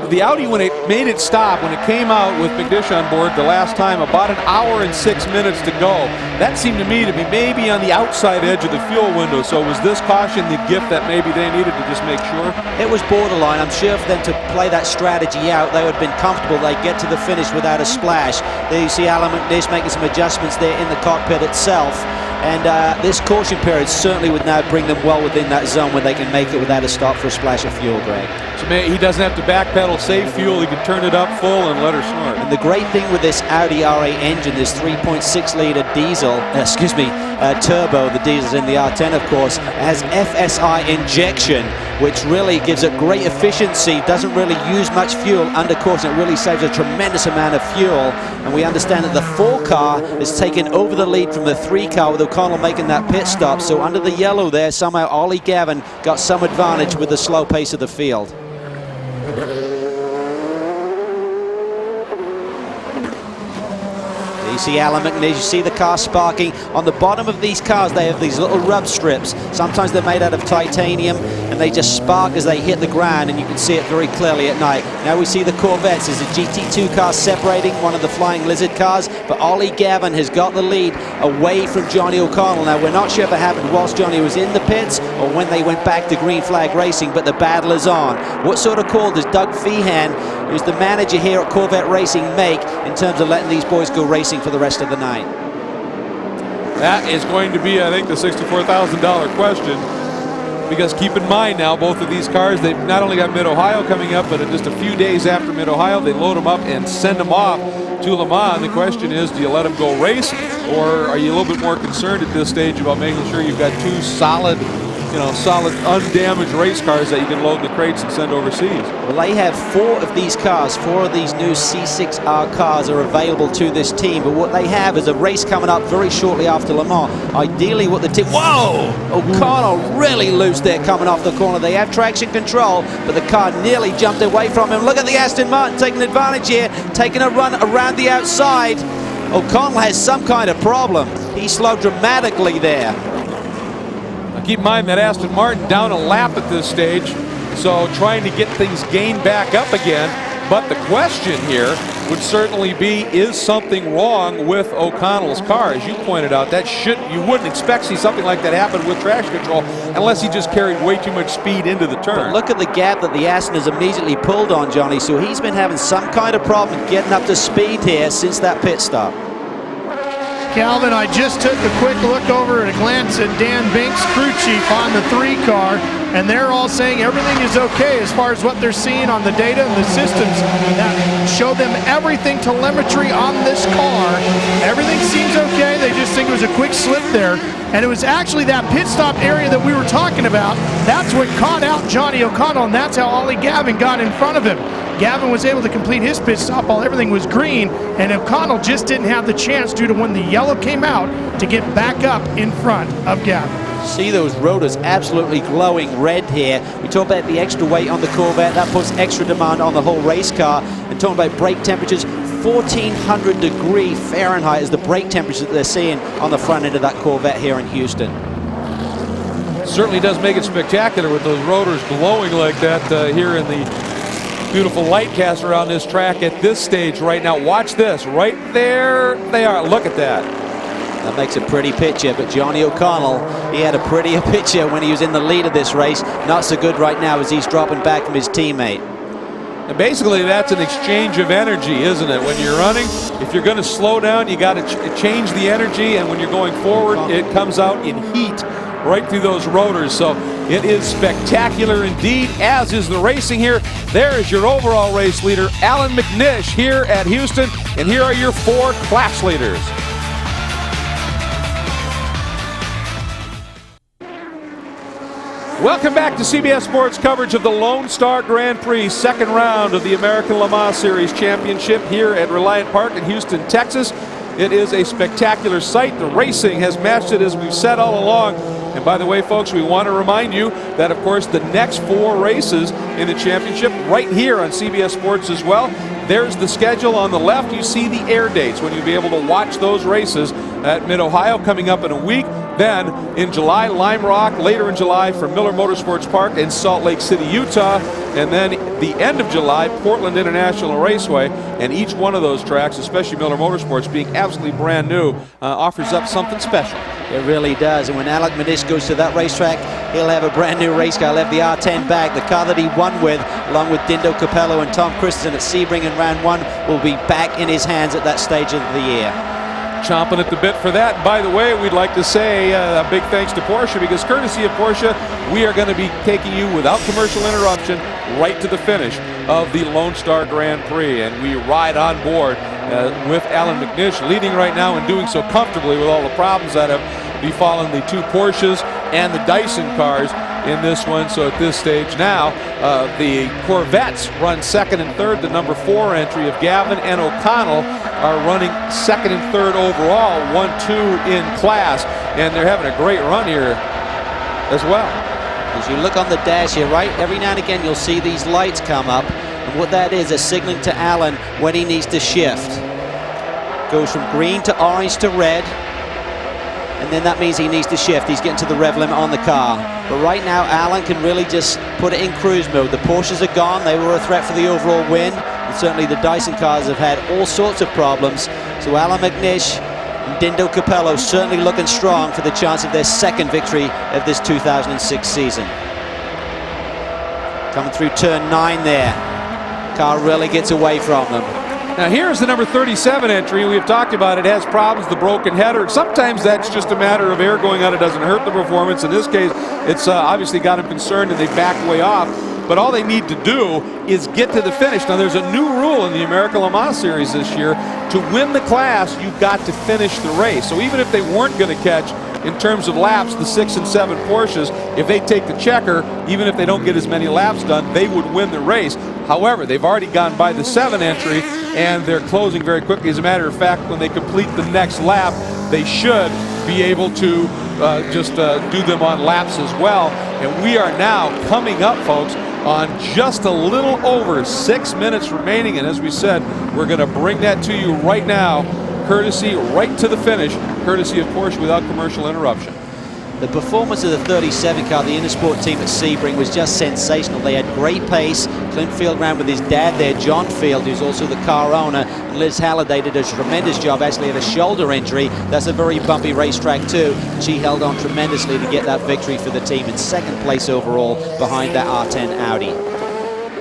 The Audi, when it made its stop, when it came out with McNish on board the last time, about 1 hour and 6 minutes to go, that seemed to me to be maybe on the outside edge of the fuel window. So was this caution the gift that maybe they needed to just make sure? It was borderline. I'm sure for them to play that strategy out, they would have been comfortable. They'd get to the finish without a splash. There you see Alan McNish making some adjustments there in the cockpit itself. And this caution period certainly would now bring them well within that zone where they can make it without a stop for a splash of fuel, Greg. So he doesn't have to backpedal, save fuel. He can turn it up full and let her snort. And the great thing with this Audi R8 engine, this 3.6-liter diesel, turbo, the diesel's in the R10, of course, has FSI injection, which really gives it great efficiency, doesn't really use much fuel under caution. It really saves a tremendous amount of fuel. And we understand that the 4 car is taken over the lead from the 3 car with O'Connell making that pit stop. So under the yellow there, somehow Ollie Gavin got some advantage with the slow pace of the field. You see Alan McNish, you see the car sparking. On the bottom of these cars, they have these little rub strips. Sometimes they're made out of titanium, and they just spark as they hit the ground, and you can see it very clearly at night. Now we see the Corvettes. There's a GT2 car separating one of the Flying Lizard cars, but Ollie Gavin has got the lead away from Johnny O'Connell. Now, we're not sure if it happened whilst Johnny was in the pits or when they went back to Green Flag Racing, but the battle is on. What sort of call does Doug Feehan, who's the manager here at Corvette Racing, make in terms of letting these boys go racing for the rest of the night? That is going to be, I think, the $64,000 question. Because keep in mind now, both of these cars, they've not only got Mid-Ohio coming up, but just a few days after Mid-Ohio, they load them up and send them off to Le Mans. The question is, do you let them go race, or are you a little bit more concerned at this stage about making sure you've got two solid, solid undamaged race cars that you can load in the crates and send overseas? Well, they have 4 of these cars. 4 of these new C6R cars are available to this team, but what they have is a race coming up very shortly after Le Mans. Ideally what the team... Whoa! O'Connell really loose there coming off the corner. They have traction control, but the car nearly jumped away from him. Look at the Aston Martin taking advantage here, taking a run around the outside. O'Connell has some kind of problem. He slowed dramatically there. Keep in mind that Aston Martin down a lap at this stage, so trying to get things gained back up again. But the question here would certainly be, is something wrong with O'Connell's car? As you pointed out, you wouldn't expect to see something like that happen with traction control unless he just carried way too much speed into the turn. But look at the gap that the Aston has immediately pulled on, Johnny, so he's been having some kind of problem getting up to speed here since that pit stop. Calvin, I just took a quick look over at a glance at Dan Binks, crew chief on the 3 car, and they're all saying everything is okay as far as what they're seeing on the data and the systems that show them everything telemetry on this car. Everything seems okay. They just think it was a quick slip there. And it was actually that pit stop area that we were talking about. That's what caught out Johnny O'Connell, and that's how Ollie Gavin got in front of him. Gavin was able to complete his pit stop while everything was green, and O'Connell just didn't have the chance due to when the yellow came out to get back up in front of Gavin. See those rotors absolutely glowing red here. We talk about the extra weight on the Corvette. That puts extra demand on the whole race car. And talking about brake temperatures, 1400 degree Fahrenheit is the brake temperature that they're seeing on the front end of that Corvette here in Houston. Certainly does make it spectacular with those rotors glowing like that here in the beautiful light cast around this track at this stage right now. Watch this. Right there they are. Look at that. That makes a pretty picture, but Johnny O'Connell, he had a prettier picture when he was in the lead of this race. Not so good right now as he's dropping back from his teammate. And basically that's an exchange of energy, isn't it? When you're running, if you're going to slow down, you got to change the energy, and when you're going forward, it comes out in heat right through those rotors. So it is spectacular indeed, as is the racing here. There is your overall race leader, Alan McNish, here at Houston, and here are your 4 class leaders. Welcome back to CBS Sports coverage of the Lone Star Grand Prix, second round of the American Le Mans Series Championship here at Reliant Park in Houston, Texas. It is a spectacular sight. The racing has matched it, as we've said all along. And by the way, folks, we want to remind you that, of course, the next 4 races in the championship right here on CBS Sports as well. There's the schedule on the left. You see the air dates when you'll be able to watch those races at Mid-Ohio coming up in a week. Then in July, Lime Rock, later in July from Miller Motorsports Park in Salt Lake City, Utah. And then the end of July, Portland International Raceway. And each one of those tracks, especially Miller Motorsports being absolutely brand new, offers up something special. It really does. And when Alec Manish goes to that racetrack, he'll have a brand new race car. He'll have the R10 back. The car that he won with, along with Dindo Capello and Tom Christensen at Sebring in round 1, will be back in his hands at that stage of the year. Chomping at the bit for that. And by the way, we'd like to say a big thanks to Porsche, because courtesy of Porsche, we are going to be taking you without commercial interruption right to the finish of the Lone Star Grand Prix. And we ride on board with Alan McNish, leading right now and doing so comfortably with all the problems that have befallen the 2 Porsches and the Dyson cars in this one. So at this stage now, the Corvettes run 2nd and 3rd. The number 4 entry of Gavin and O'Connell are running 2nd and 3rd overall, 1-2 in class, and they're having a great run here as well. As you look on the dash here, right, every now and again you'll see these lights come up, and what that is signaling to Alan when he needs to shift. Goes from green to orange to red. And then that means he needs to shift. He's getting to the rev limit on the car. But right now, Alan can really just put it in cruise mode. The Porsches are gone. They were a threat for the overall win. And certainly the Dyson cars have had all sorts of problems. So Alan McNish and Dindo Capello certainly looking strong for the chance of their second victory of this 2006 season. Coming through turn 9 there. Car really gets away from them. Now here's the number 37 entry. We've talked about it has problems, the broken header. Sometimes that's just a matter of air going out. It doesn't hurt the performance. In this case, it's obviously got them concerned and they backed way off. But all they need to do is get to the finish. Now there's a new rule in the American Le Mans Series this year. To win the class, you've got to finish the race. So even if they weren't going to catch, in terms of laps, the 6 and 7 Porsches, if they take the checker, even if they don't get as many laps done, they would win the race. However, they've already gone by the 7 entry, and they're closing very quickly. As a matter of fact, when they complete the next lap, they should be able to just do them on laps as well. And we are now coming up, folks, on just a little over 6 minutes remaining. And as we said, we're going to bring that to you right now, courtesy right to the finish, courtesy of Porsche without commercial interruption. The performance of the 37 car, the Intersport team at Sebring, was just sensational. They had great pace. Clint Field ran with his dad there, John Field, who's also the car owner. And Liz Halliday did a tremendous job, actually had a shoulder injury. That's a very bumpy racetrack too. She held on tremendously to get that victory for the team in second place overall behind that R10 Audi.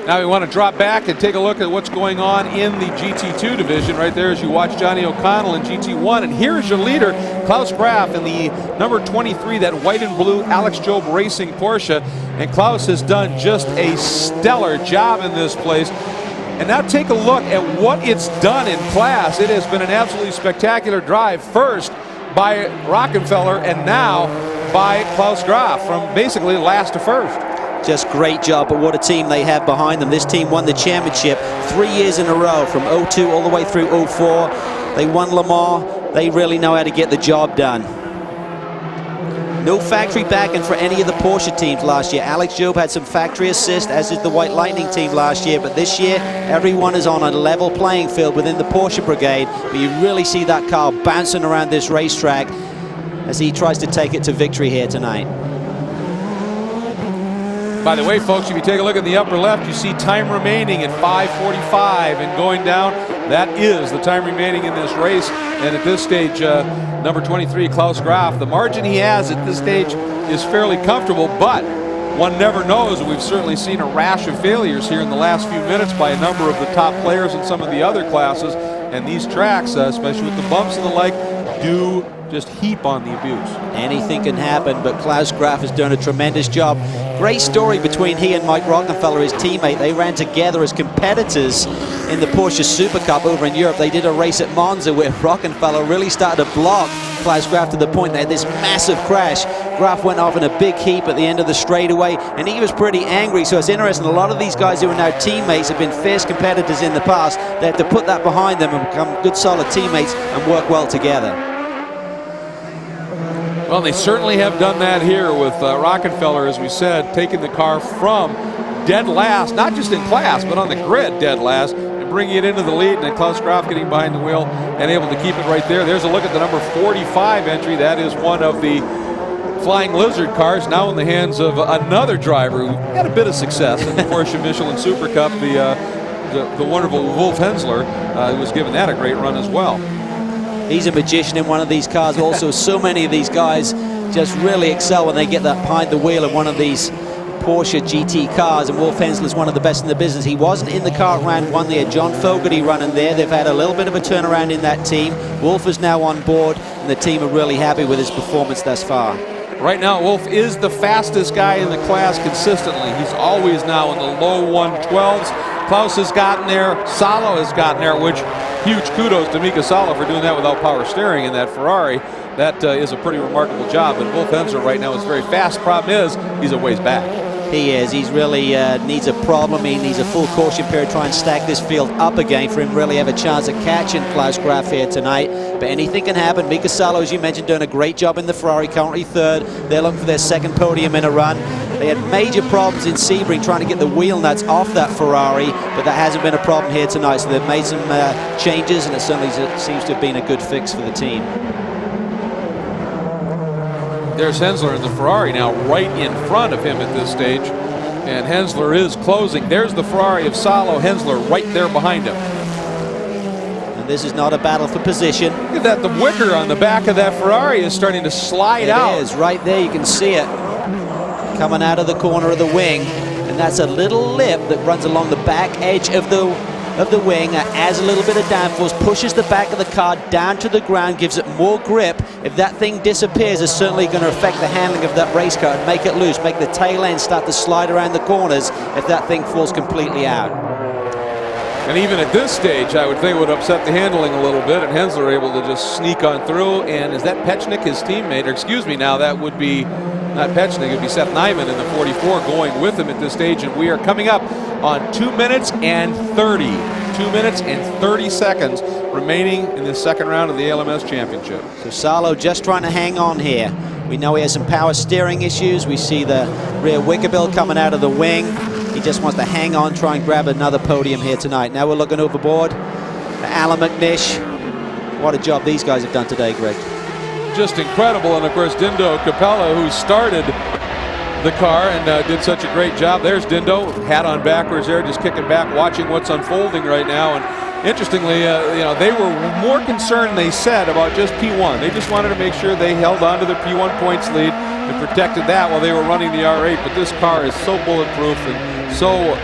Now we want to drop back and take a look at what's going on in the GT2 division right there as you watch Johnny O'Connell in GT1. And here's your leader, Klaus Graf, in the number 23, that white and blue Alex Job Racing Porsche. And Klaus has done just a stellar job in this place. And now take a look at what it's done in class. It has been an absolutely spectacular drive, first by Rockefeller and now by Klaus Graf, from basically last to first. Just great job, but what a team they have behind them. This team won the championship 3 years in a row, from 02 all the way through 04. They won Le Mans. They really know how to get the job done. No factory backing for any of the Porsche teams last year. Alex Job had some factory assist, as did the White Lightning team last year, but this year everyone is on a level playing field within the Porsche brigade. But you really see that car bouncing around this racetrack as he tries to take it to victory here tonight. By the way, folks, if you take a look at the upper left, you see time remaining at 5:45, and going down, that is the time remaining in this race. And at this stage, number 23, Klaus Graf, the margin he has at this stage is fairly comfortable, but one never knows. We've certainly seen a rash of failures here in the last few minutes by a number of the top players in some of the other classes. And these tracks, especially with the bumps and the like, do just heap on the abuse. Anything can happen, but Klaus Graf has done a tremendous job. Great story between he and Mike Rockefeller, his teammate. They ran together as competitors in the Porsche Super Cup over in Europe. They did a race at Monza where Rockefeller really started to block Klaus Graf to the point they had this massive crash. Graf went off in a big heap at the end of the straightaway, and he was pretty angry. So it's interesting, a lot of these guys who are now teammates have been fierce competitors in the past. They have to put that behind them and become good, solid teammates and work well together. Well, they certainly have done that here with Rockefeller, as we said, taking the car from dead last, not just in class, but on the grid dead last, and bringing it into the lead, and then Klaus Graf getting behind the wheel and able to keep it right there. There's a look at the number 45 entry. That is one of the Flying Lizard cars, now in the hands of another driver who had a bit of success in the Porsche Michelin Super Cup, the wonderful Wolf Hensler, who was given that a great run as well. He's a magician in one of these cars also. So many of these guys just really excel when they get that behind the wheel of one of these Porsche GT cars, and Wolf Hensler is one of the best in the business. He wasn't in the car at round one. They had John Fogarty running there. They've had a little bit of a turnaround in that team. Wolf is now on board, and the team are really happy with his performance thus far. Right now, Wolf is the fastest guy in the class consistently. He's always now in the low 112s. Klaus has gotten there. Salo has gotten there, which huge kudos to Mika Salo for doing that without power steering in that Ferrari. That is a pretty remarkable job. But Wolf Hensler right now is very fast. Problem is, he's a ways back. He is. He's really needs a problem. He needs a full caution period to try and stack this field up again for him to really have a chance of catching Klaus Graf here tonight. But anything can happen. Mika Salo, as you mentioned, doing a great job in the Ferrari, currently third. They're looking for their second podium in a run. They had major problems in Sebring trying to get the wheel nuts off that Ferrari, but that hasn't been a problem here tonight. So they've made some changes, and it certainly seems to have been a good fix for the team. There's Hensler in the Ferrari now right in front of him at this stage. And Hensler is closing. There's the Ferrari of Salo. Hensler right there behind him. And this is not a battle for position. Look at that. The wicker on the back of that Ferrari is starting to slide out. It is. Right there you can see it coming out of the corner of the wing. And that's a little lip that runs along the back edge of the wing, adds a little bit of downforce, pushes the back of the car down to the ground, gives it more grip. If that thing disappears, it's certainly going to affect the handling of that race car and make it loose, make the tail end start to slide around the corners if that thing falls completely out. And even at this stage, I would think it would upset the handling a little bit, and Hensler able to just sneak on through. And is that Pechnik, his teammate? Or excuse me, now that would be not Pechnik, it would be Seth Nyman in the 44 going with him at this stage. And we are coming up on 2 minutes and 30. 2 minutes and 30 seconds remaining in the second round of the ALMS Championship. So Salo just trying to hang on here. We know he has some power steering issues. We see the rear wicker bill coming out of the wing. He just wants to hang on, try and grab another podium here tonight. Now we're looking overboard. Alan McNish. What a job these guys have done today, Greg. Just incredible. And of course, Dindo Capella, who started the car and did such a great job. There's Dindo, hat on backwards there, just kicking back, watching what's unfolding right now. And interestingly, they were more concerned, they said, about just P1. They just wanted to make sure they held on to the P1 points lead and protected that while they were running the R8. But this car is so bulletproof and so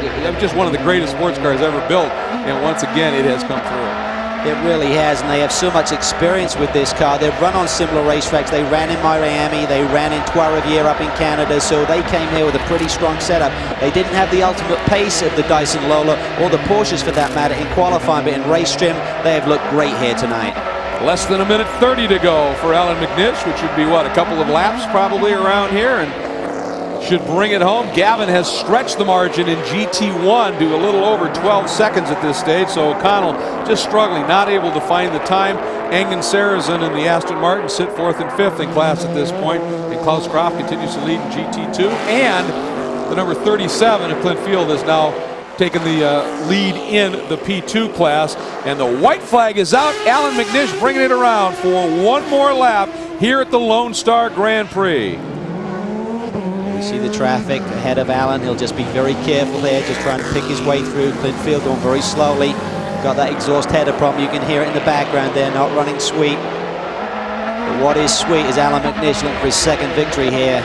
just one of the greatest sports cars ever built. And once again, it has come through. It really has, and they have so much experience with this car. They've run on similar racetracks. They ran in Miami, they ran in Trois-Rivières up in Canada, so they came here with a pretty strong setup. They didn't have the ultimate pace of the Dyson Lola, or the Porsches for that matter, in qualifying, but in race trim, they have looked great here tonight. Less than 1 minute 30 to go for Alan McNish, which would be, what, a couple of laps probably around here, and should bring it home. Gavin has stretched the margin in GT1 to a little over 12 seconds at this stage, so O'Connell just struggling, not able to find the time. Engen Sarazen and the Aston Martin sit 4th and 5th in class at this point, and Klaus Croft continues to lead in GT2, and the number 37 of Clint Field has now taken the lead in the P2 class, and the white flag is out. Alan McNish bringing it around for one more lap here at the Lone Star Grand Prix. You see the traffic ahead of Alan. He'll just be very careful there, just trying to pick his way through. Clint Field going very slowly. Got that exhaust header problem. You can hear it in the background there, not running sweet. But what is sweet is Alan McNish looking for his second victory here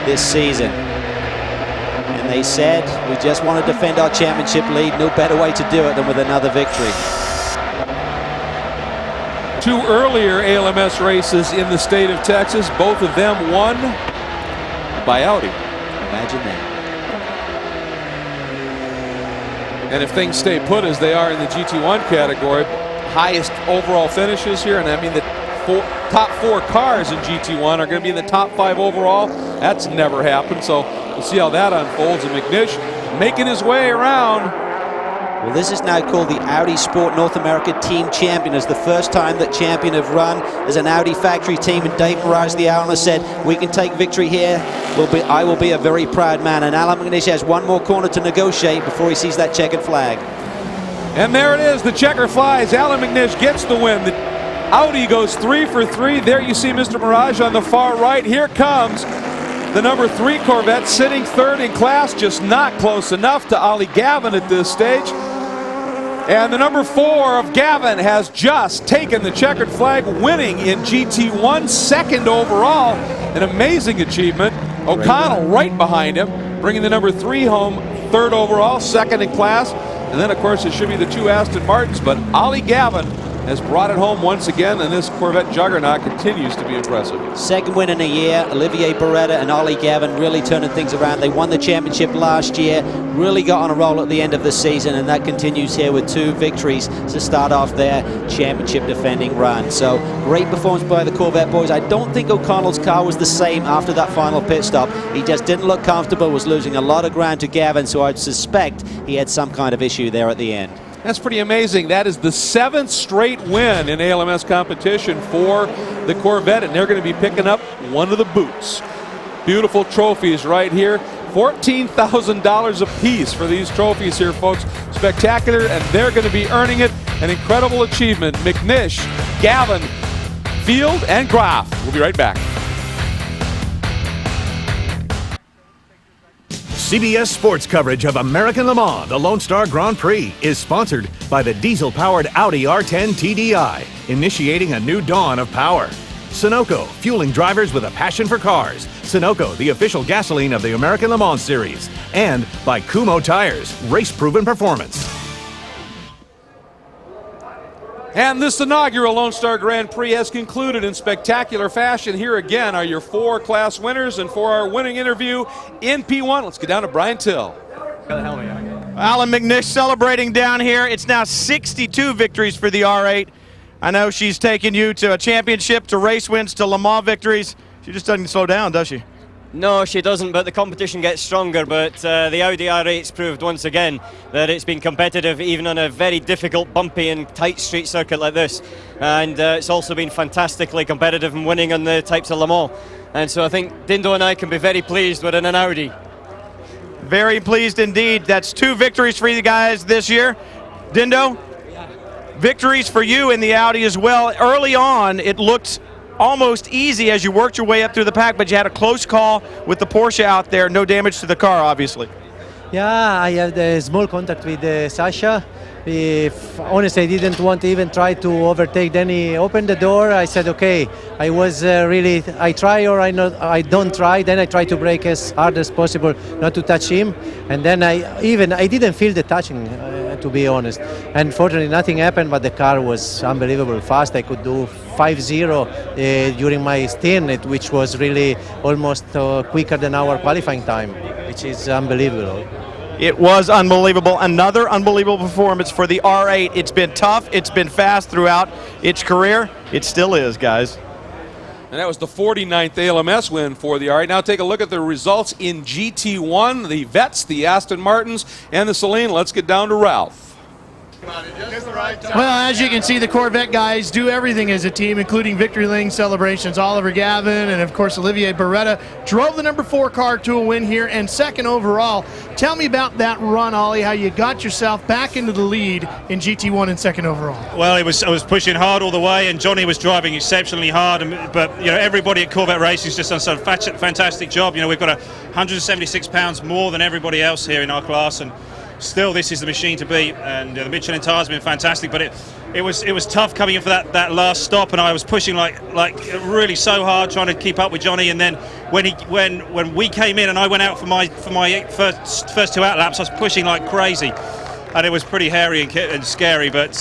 this season. And they said, we just want to defend our championship lead. No better way to do it than with another victory. 2 earlier ALMS races in the state of Texas, both of them won by Audi. Imagine that. And if things stay put as they are in the GT1 category, highest overall finishes here, and I mean the top 4 cars in GT1 are going to be in the top 5 overall. That's never happened, so we'll see how that unfolds. And McNish making his way around. Well, this is now called the Audi Sport North America Team Champion. It's the first time that Champion have run as an Audi factory team, and Dave Mirage, the analyst, said, we can take victory here. I will be a very proud man. And Alan McNish has one more corner to negotiate before he sees that checkered flag. And there it is, the checker flies. Alan McNish gets the win. The Audi goes 3 for 3. There you see Mr. Mirage on the far right. Here comes the number 3 Corvette, sitting 3rd in class, just not close enough to Ollie Gavin at this stage. And the number 4 of Gavin has just taken the checkered flag, winning in GT1, 2nd overall. An amazing achievement. O'Connell right behind him, bringing the number 3 home, 3rd overall, 2nd in class. And then, of course, it should be the 2 Aston Martins, but Ollie Gavin has brought it home once again, and this Corvette juggernaut continues to be impressive. Second win in a year. Olivier Beretta and Ollie Gavin really turning things around. They won the championship last year, really got on a roll at the end of the season, and that continues here with 2 victories to start off their championship defending run. So great performance by the Corvette boys. I don't think O'Connell's car was the same after that final pit stop. He just didn't look comfortable, was losing a lot of ground to Gavin, so I'd suspect he had some kind of issue there at the end. That's pretty amazing. That is the 7th straight win in ALMS competition for the Corvette, and they're going to be picking up one of the boots. Beautiful trophies right here. $14,000 apiece for these trophies here, folks. Spectacular, and they're going to be earning it. An incredible achievement. McNish, Gavin, Field, and Graf. We'll be right back. CBS Sports coverage of American Le Mans, the Lone Star Grand Prix, is sponsored by the diesel-powered Audi R10 TDI, initiating a new dawn of power. Sunoco, fueling drivers with a passion for cars. Sunoco, the official gasoline of the American Le Mans Series. And by Kumho Tires, race-proven performance. And this inaugural Lone Star Grand Prix has concluded in spectacular fashion. Here again are your 4 class winners, and for our winning interview in P1, let's get down to Brian Till. Alan McNish celebrating down here. It's now 62 victories for the R8. I know she's taken you to a championship, to race wins, to Le Mans victories. She just doesn't slow down, does she? No, she doesn't, but the competition gets stronger. But the Audi R8's proved once again that it's been competitive even on a very difficult, bumpy and tight street circuit like this. And it's also been fantastically competitive and winning on the types of Le Mans. And so I think Dindo and I can be very pleased with an Audi. Very pleased indeed. That's 2 victories for you guys this year. Dindo, victories for you in the Audi as well. Early on, it looked almost easy as you worked your way up through the pack, but you had a close call with the Porsche out there. No damage to the car, obviously. Yeah, I had a small contact with Sasha. Honestly, I didn't want to even try to overtake. Then he opened the door. I said, okay, I was really, I try or I don't try. Then I try to brake as hard as possible, not to touch him. And then I didn't feel the touching, to be honest. And fortunately, nothing happened, but the car was unbelievable fast. I could do 5.0 during my stint, which was really almost quicker than our qualifying time, which is unbelievable. It was unbelievable. Another unbelievable performance for the R8. It's been tough. It's been fast throughout its career. It still is, guys. And that was the 49th ALMS win for the R8. Now take a look at the results in GT1, the Vets, the Aston Martins, and the Celine. Let's get down to Ralph. Well, as you can see, the Corvette guys do everything as a team, including victory lane celebrations. Oliver Gavin and, of course, Olivier Beretta drove the number 4 car to a win here and second overall. Tell me about that run, Ollie, how you got yourself back into the lead in GT1 and second overall. Well, I was pushing hard all the way, and Johnny was driving exceptionally hard. But everybody at Corvette Racing has just done such a fantastic job. We've got 176 pounds more than everybody else here in our class, and still, this is the machine to beat, and the Michelin tires have been fantastic. But it was tough coming in for that last stop, and I was pushing like really so hard trying to keep up with Johnny. And then when we came in and I went out for my first 2 out laps, I was pushing like crazy, and it was pretty hairy and scary. But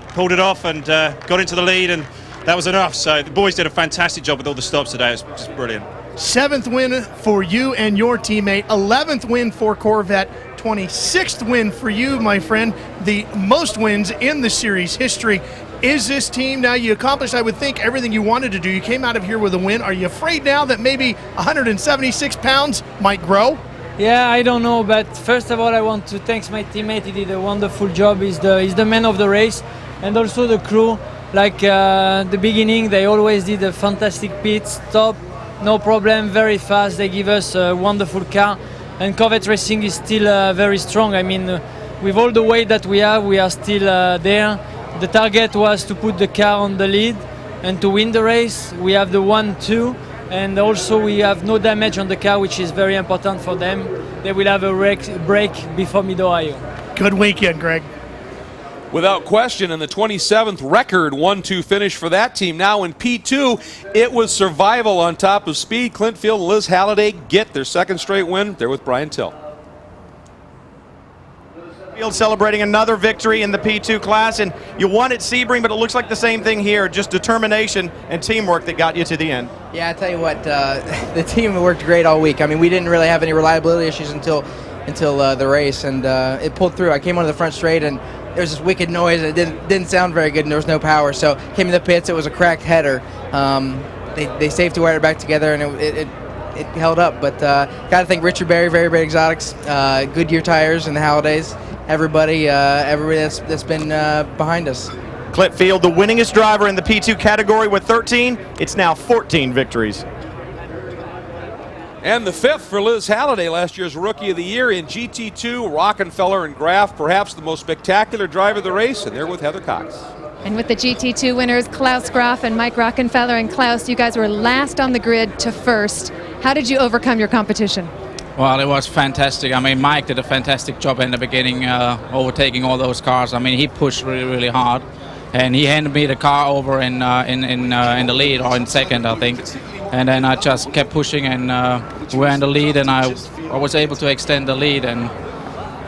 pulled it off and got into the lead, and that was enough. So the boys did a fantastic job with all the stops today. It was just brilliant. 7th win for you and your teammate, 11th win for Corvette, 26th win for you, my friend, the most wins in the series history. Is this team, now you accomplished, I would think, everything you wanted to do. You came out of here with a win. Are you afraid now that maybe 176 pounds might grow? Yeah, I don't know, but first of all, I want to thank my teammate. He did a wonderful job. He's the man of the race, and also the crew. Like the beginning, they always did a fantastic pit stop. No problem, very fast. They give us a wonderful car, and Corvette Racing is still very strong. I mean, with all the weight that we have, we are still there. The target was to put the car on the lead and to win the race. We have the 1-2, and also we have no damage on the car, which is very important for them. They will have a break before Mid-Ohio. Good weekend, Greg. Without question, in the 27th record 1-2 finish for that team. Now in P2, it was survival on top of speed. Clint Field and Liz Halliday get their 2nd straight win. They're with Brian Till. Field celebrating another victory in the P2 class, and you won at Sebring, but it looks like the same thing here, just determination and teamwork that got you to the end. Yeah, I tell you what, the team worked great all week. I mean, we didn't really have any reliability issues until the race, and it pulled through. I came onto the front straight, and there was this wicked noise. It didn't sound very good, and there was no power. So came in the pits. It was a cracked header. They safety wired it back together, and it held up. But got to thank Richard Berry, Very Berry Exotics, Goodyear Tires, and the Hallidays. Everybody that's been behind us. Clint Field, the winningest driver in the P2 category with 13. It's now 14 victories. And the 5th for Liz Halliday, last year's Rookie of the Year in GT2, Rockefeller and Graf, perhaps the most spectacular driver of the race, and they're with Heather Cox. And with the GT2 winners, Klaus Graf and Mike Rockefeller. And Klaus, you guys were last on the grid to first. How did you overcome your competition? Well, it was fantastic. I mean, Mike did a fantastic job in the beginning, overtaking all those cars. I mean, he pushed really, really hard, and he handed me the car over in the lead, or in second, I think. And then I just kept pushing, and we were in the lead, and I was able to extend the lead, and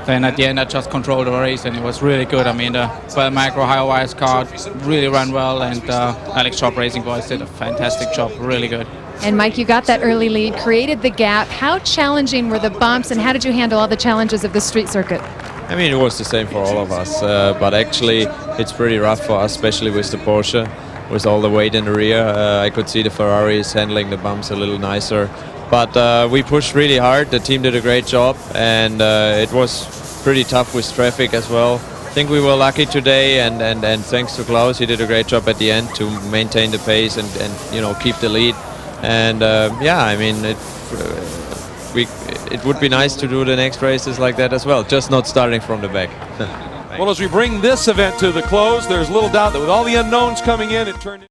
then at the end I just controlled the race, and it was really good. I mean, the Macro High Wires car really ran well, and Alex Shop Racing Boys did a fantastic job, really good. And Mike, you got that early lead, created the gap. How challenging were the bumps, and how did you handle all the challenges of the street circuit? I mean, it was the same for all of us, but actually it's pretty rough for us, especially with the Porsche, with all the weight in the rear. I could see the Ferraris handling the bumps a little nicer, but we pushed really hard. The team did a great job, and it was pretty tough with traffic as well. I think we were lucky today, and thanks to Klaus, he did a great job at the end to maintain the pace and keep the lead. And yeah, I mean, it would be nice to do the next races like that as well, just not starting from the back. Well, as we bring this event to the close, there's little doubt that with all the unknowns coming in, it turned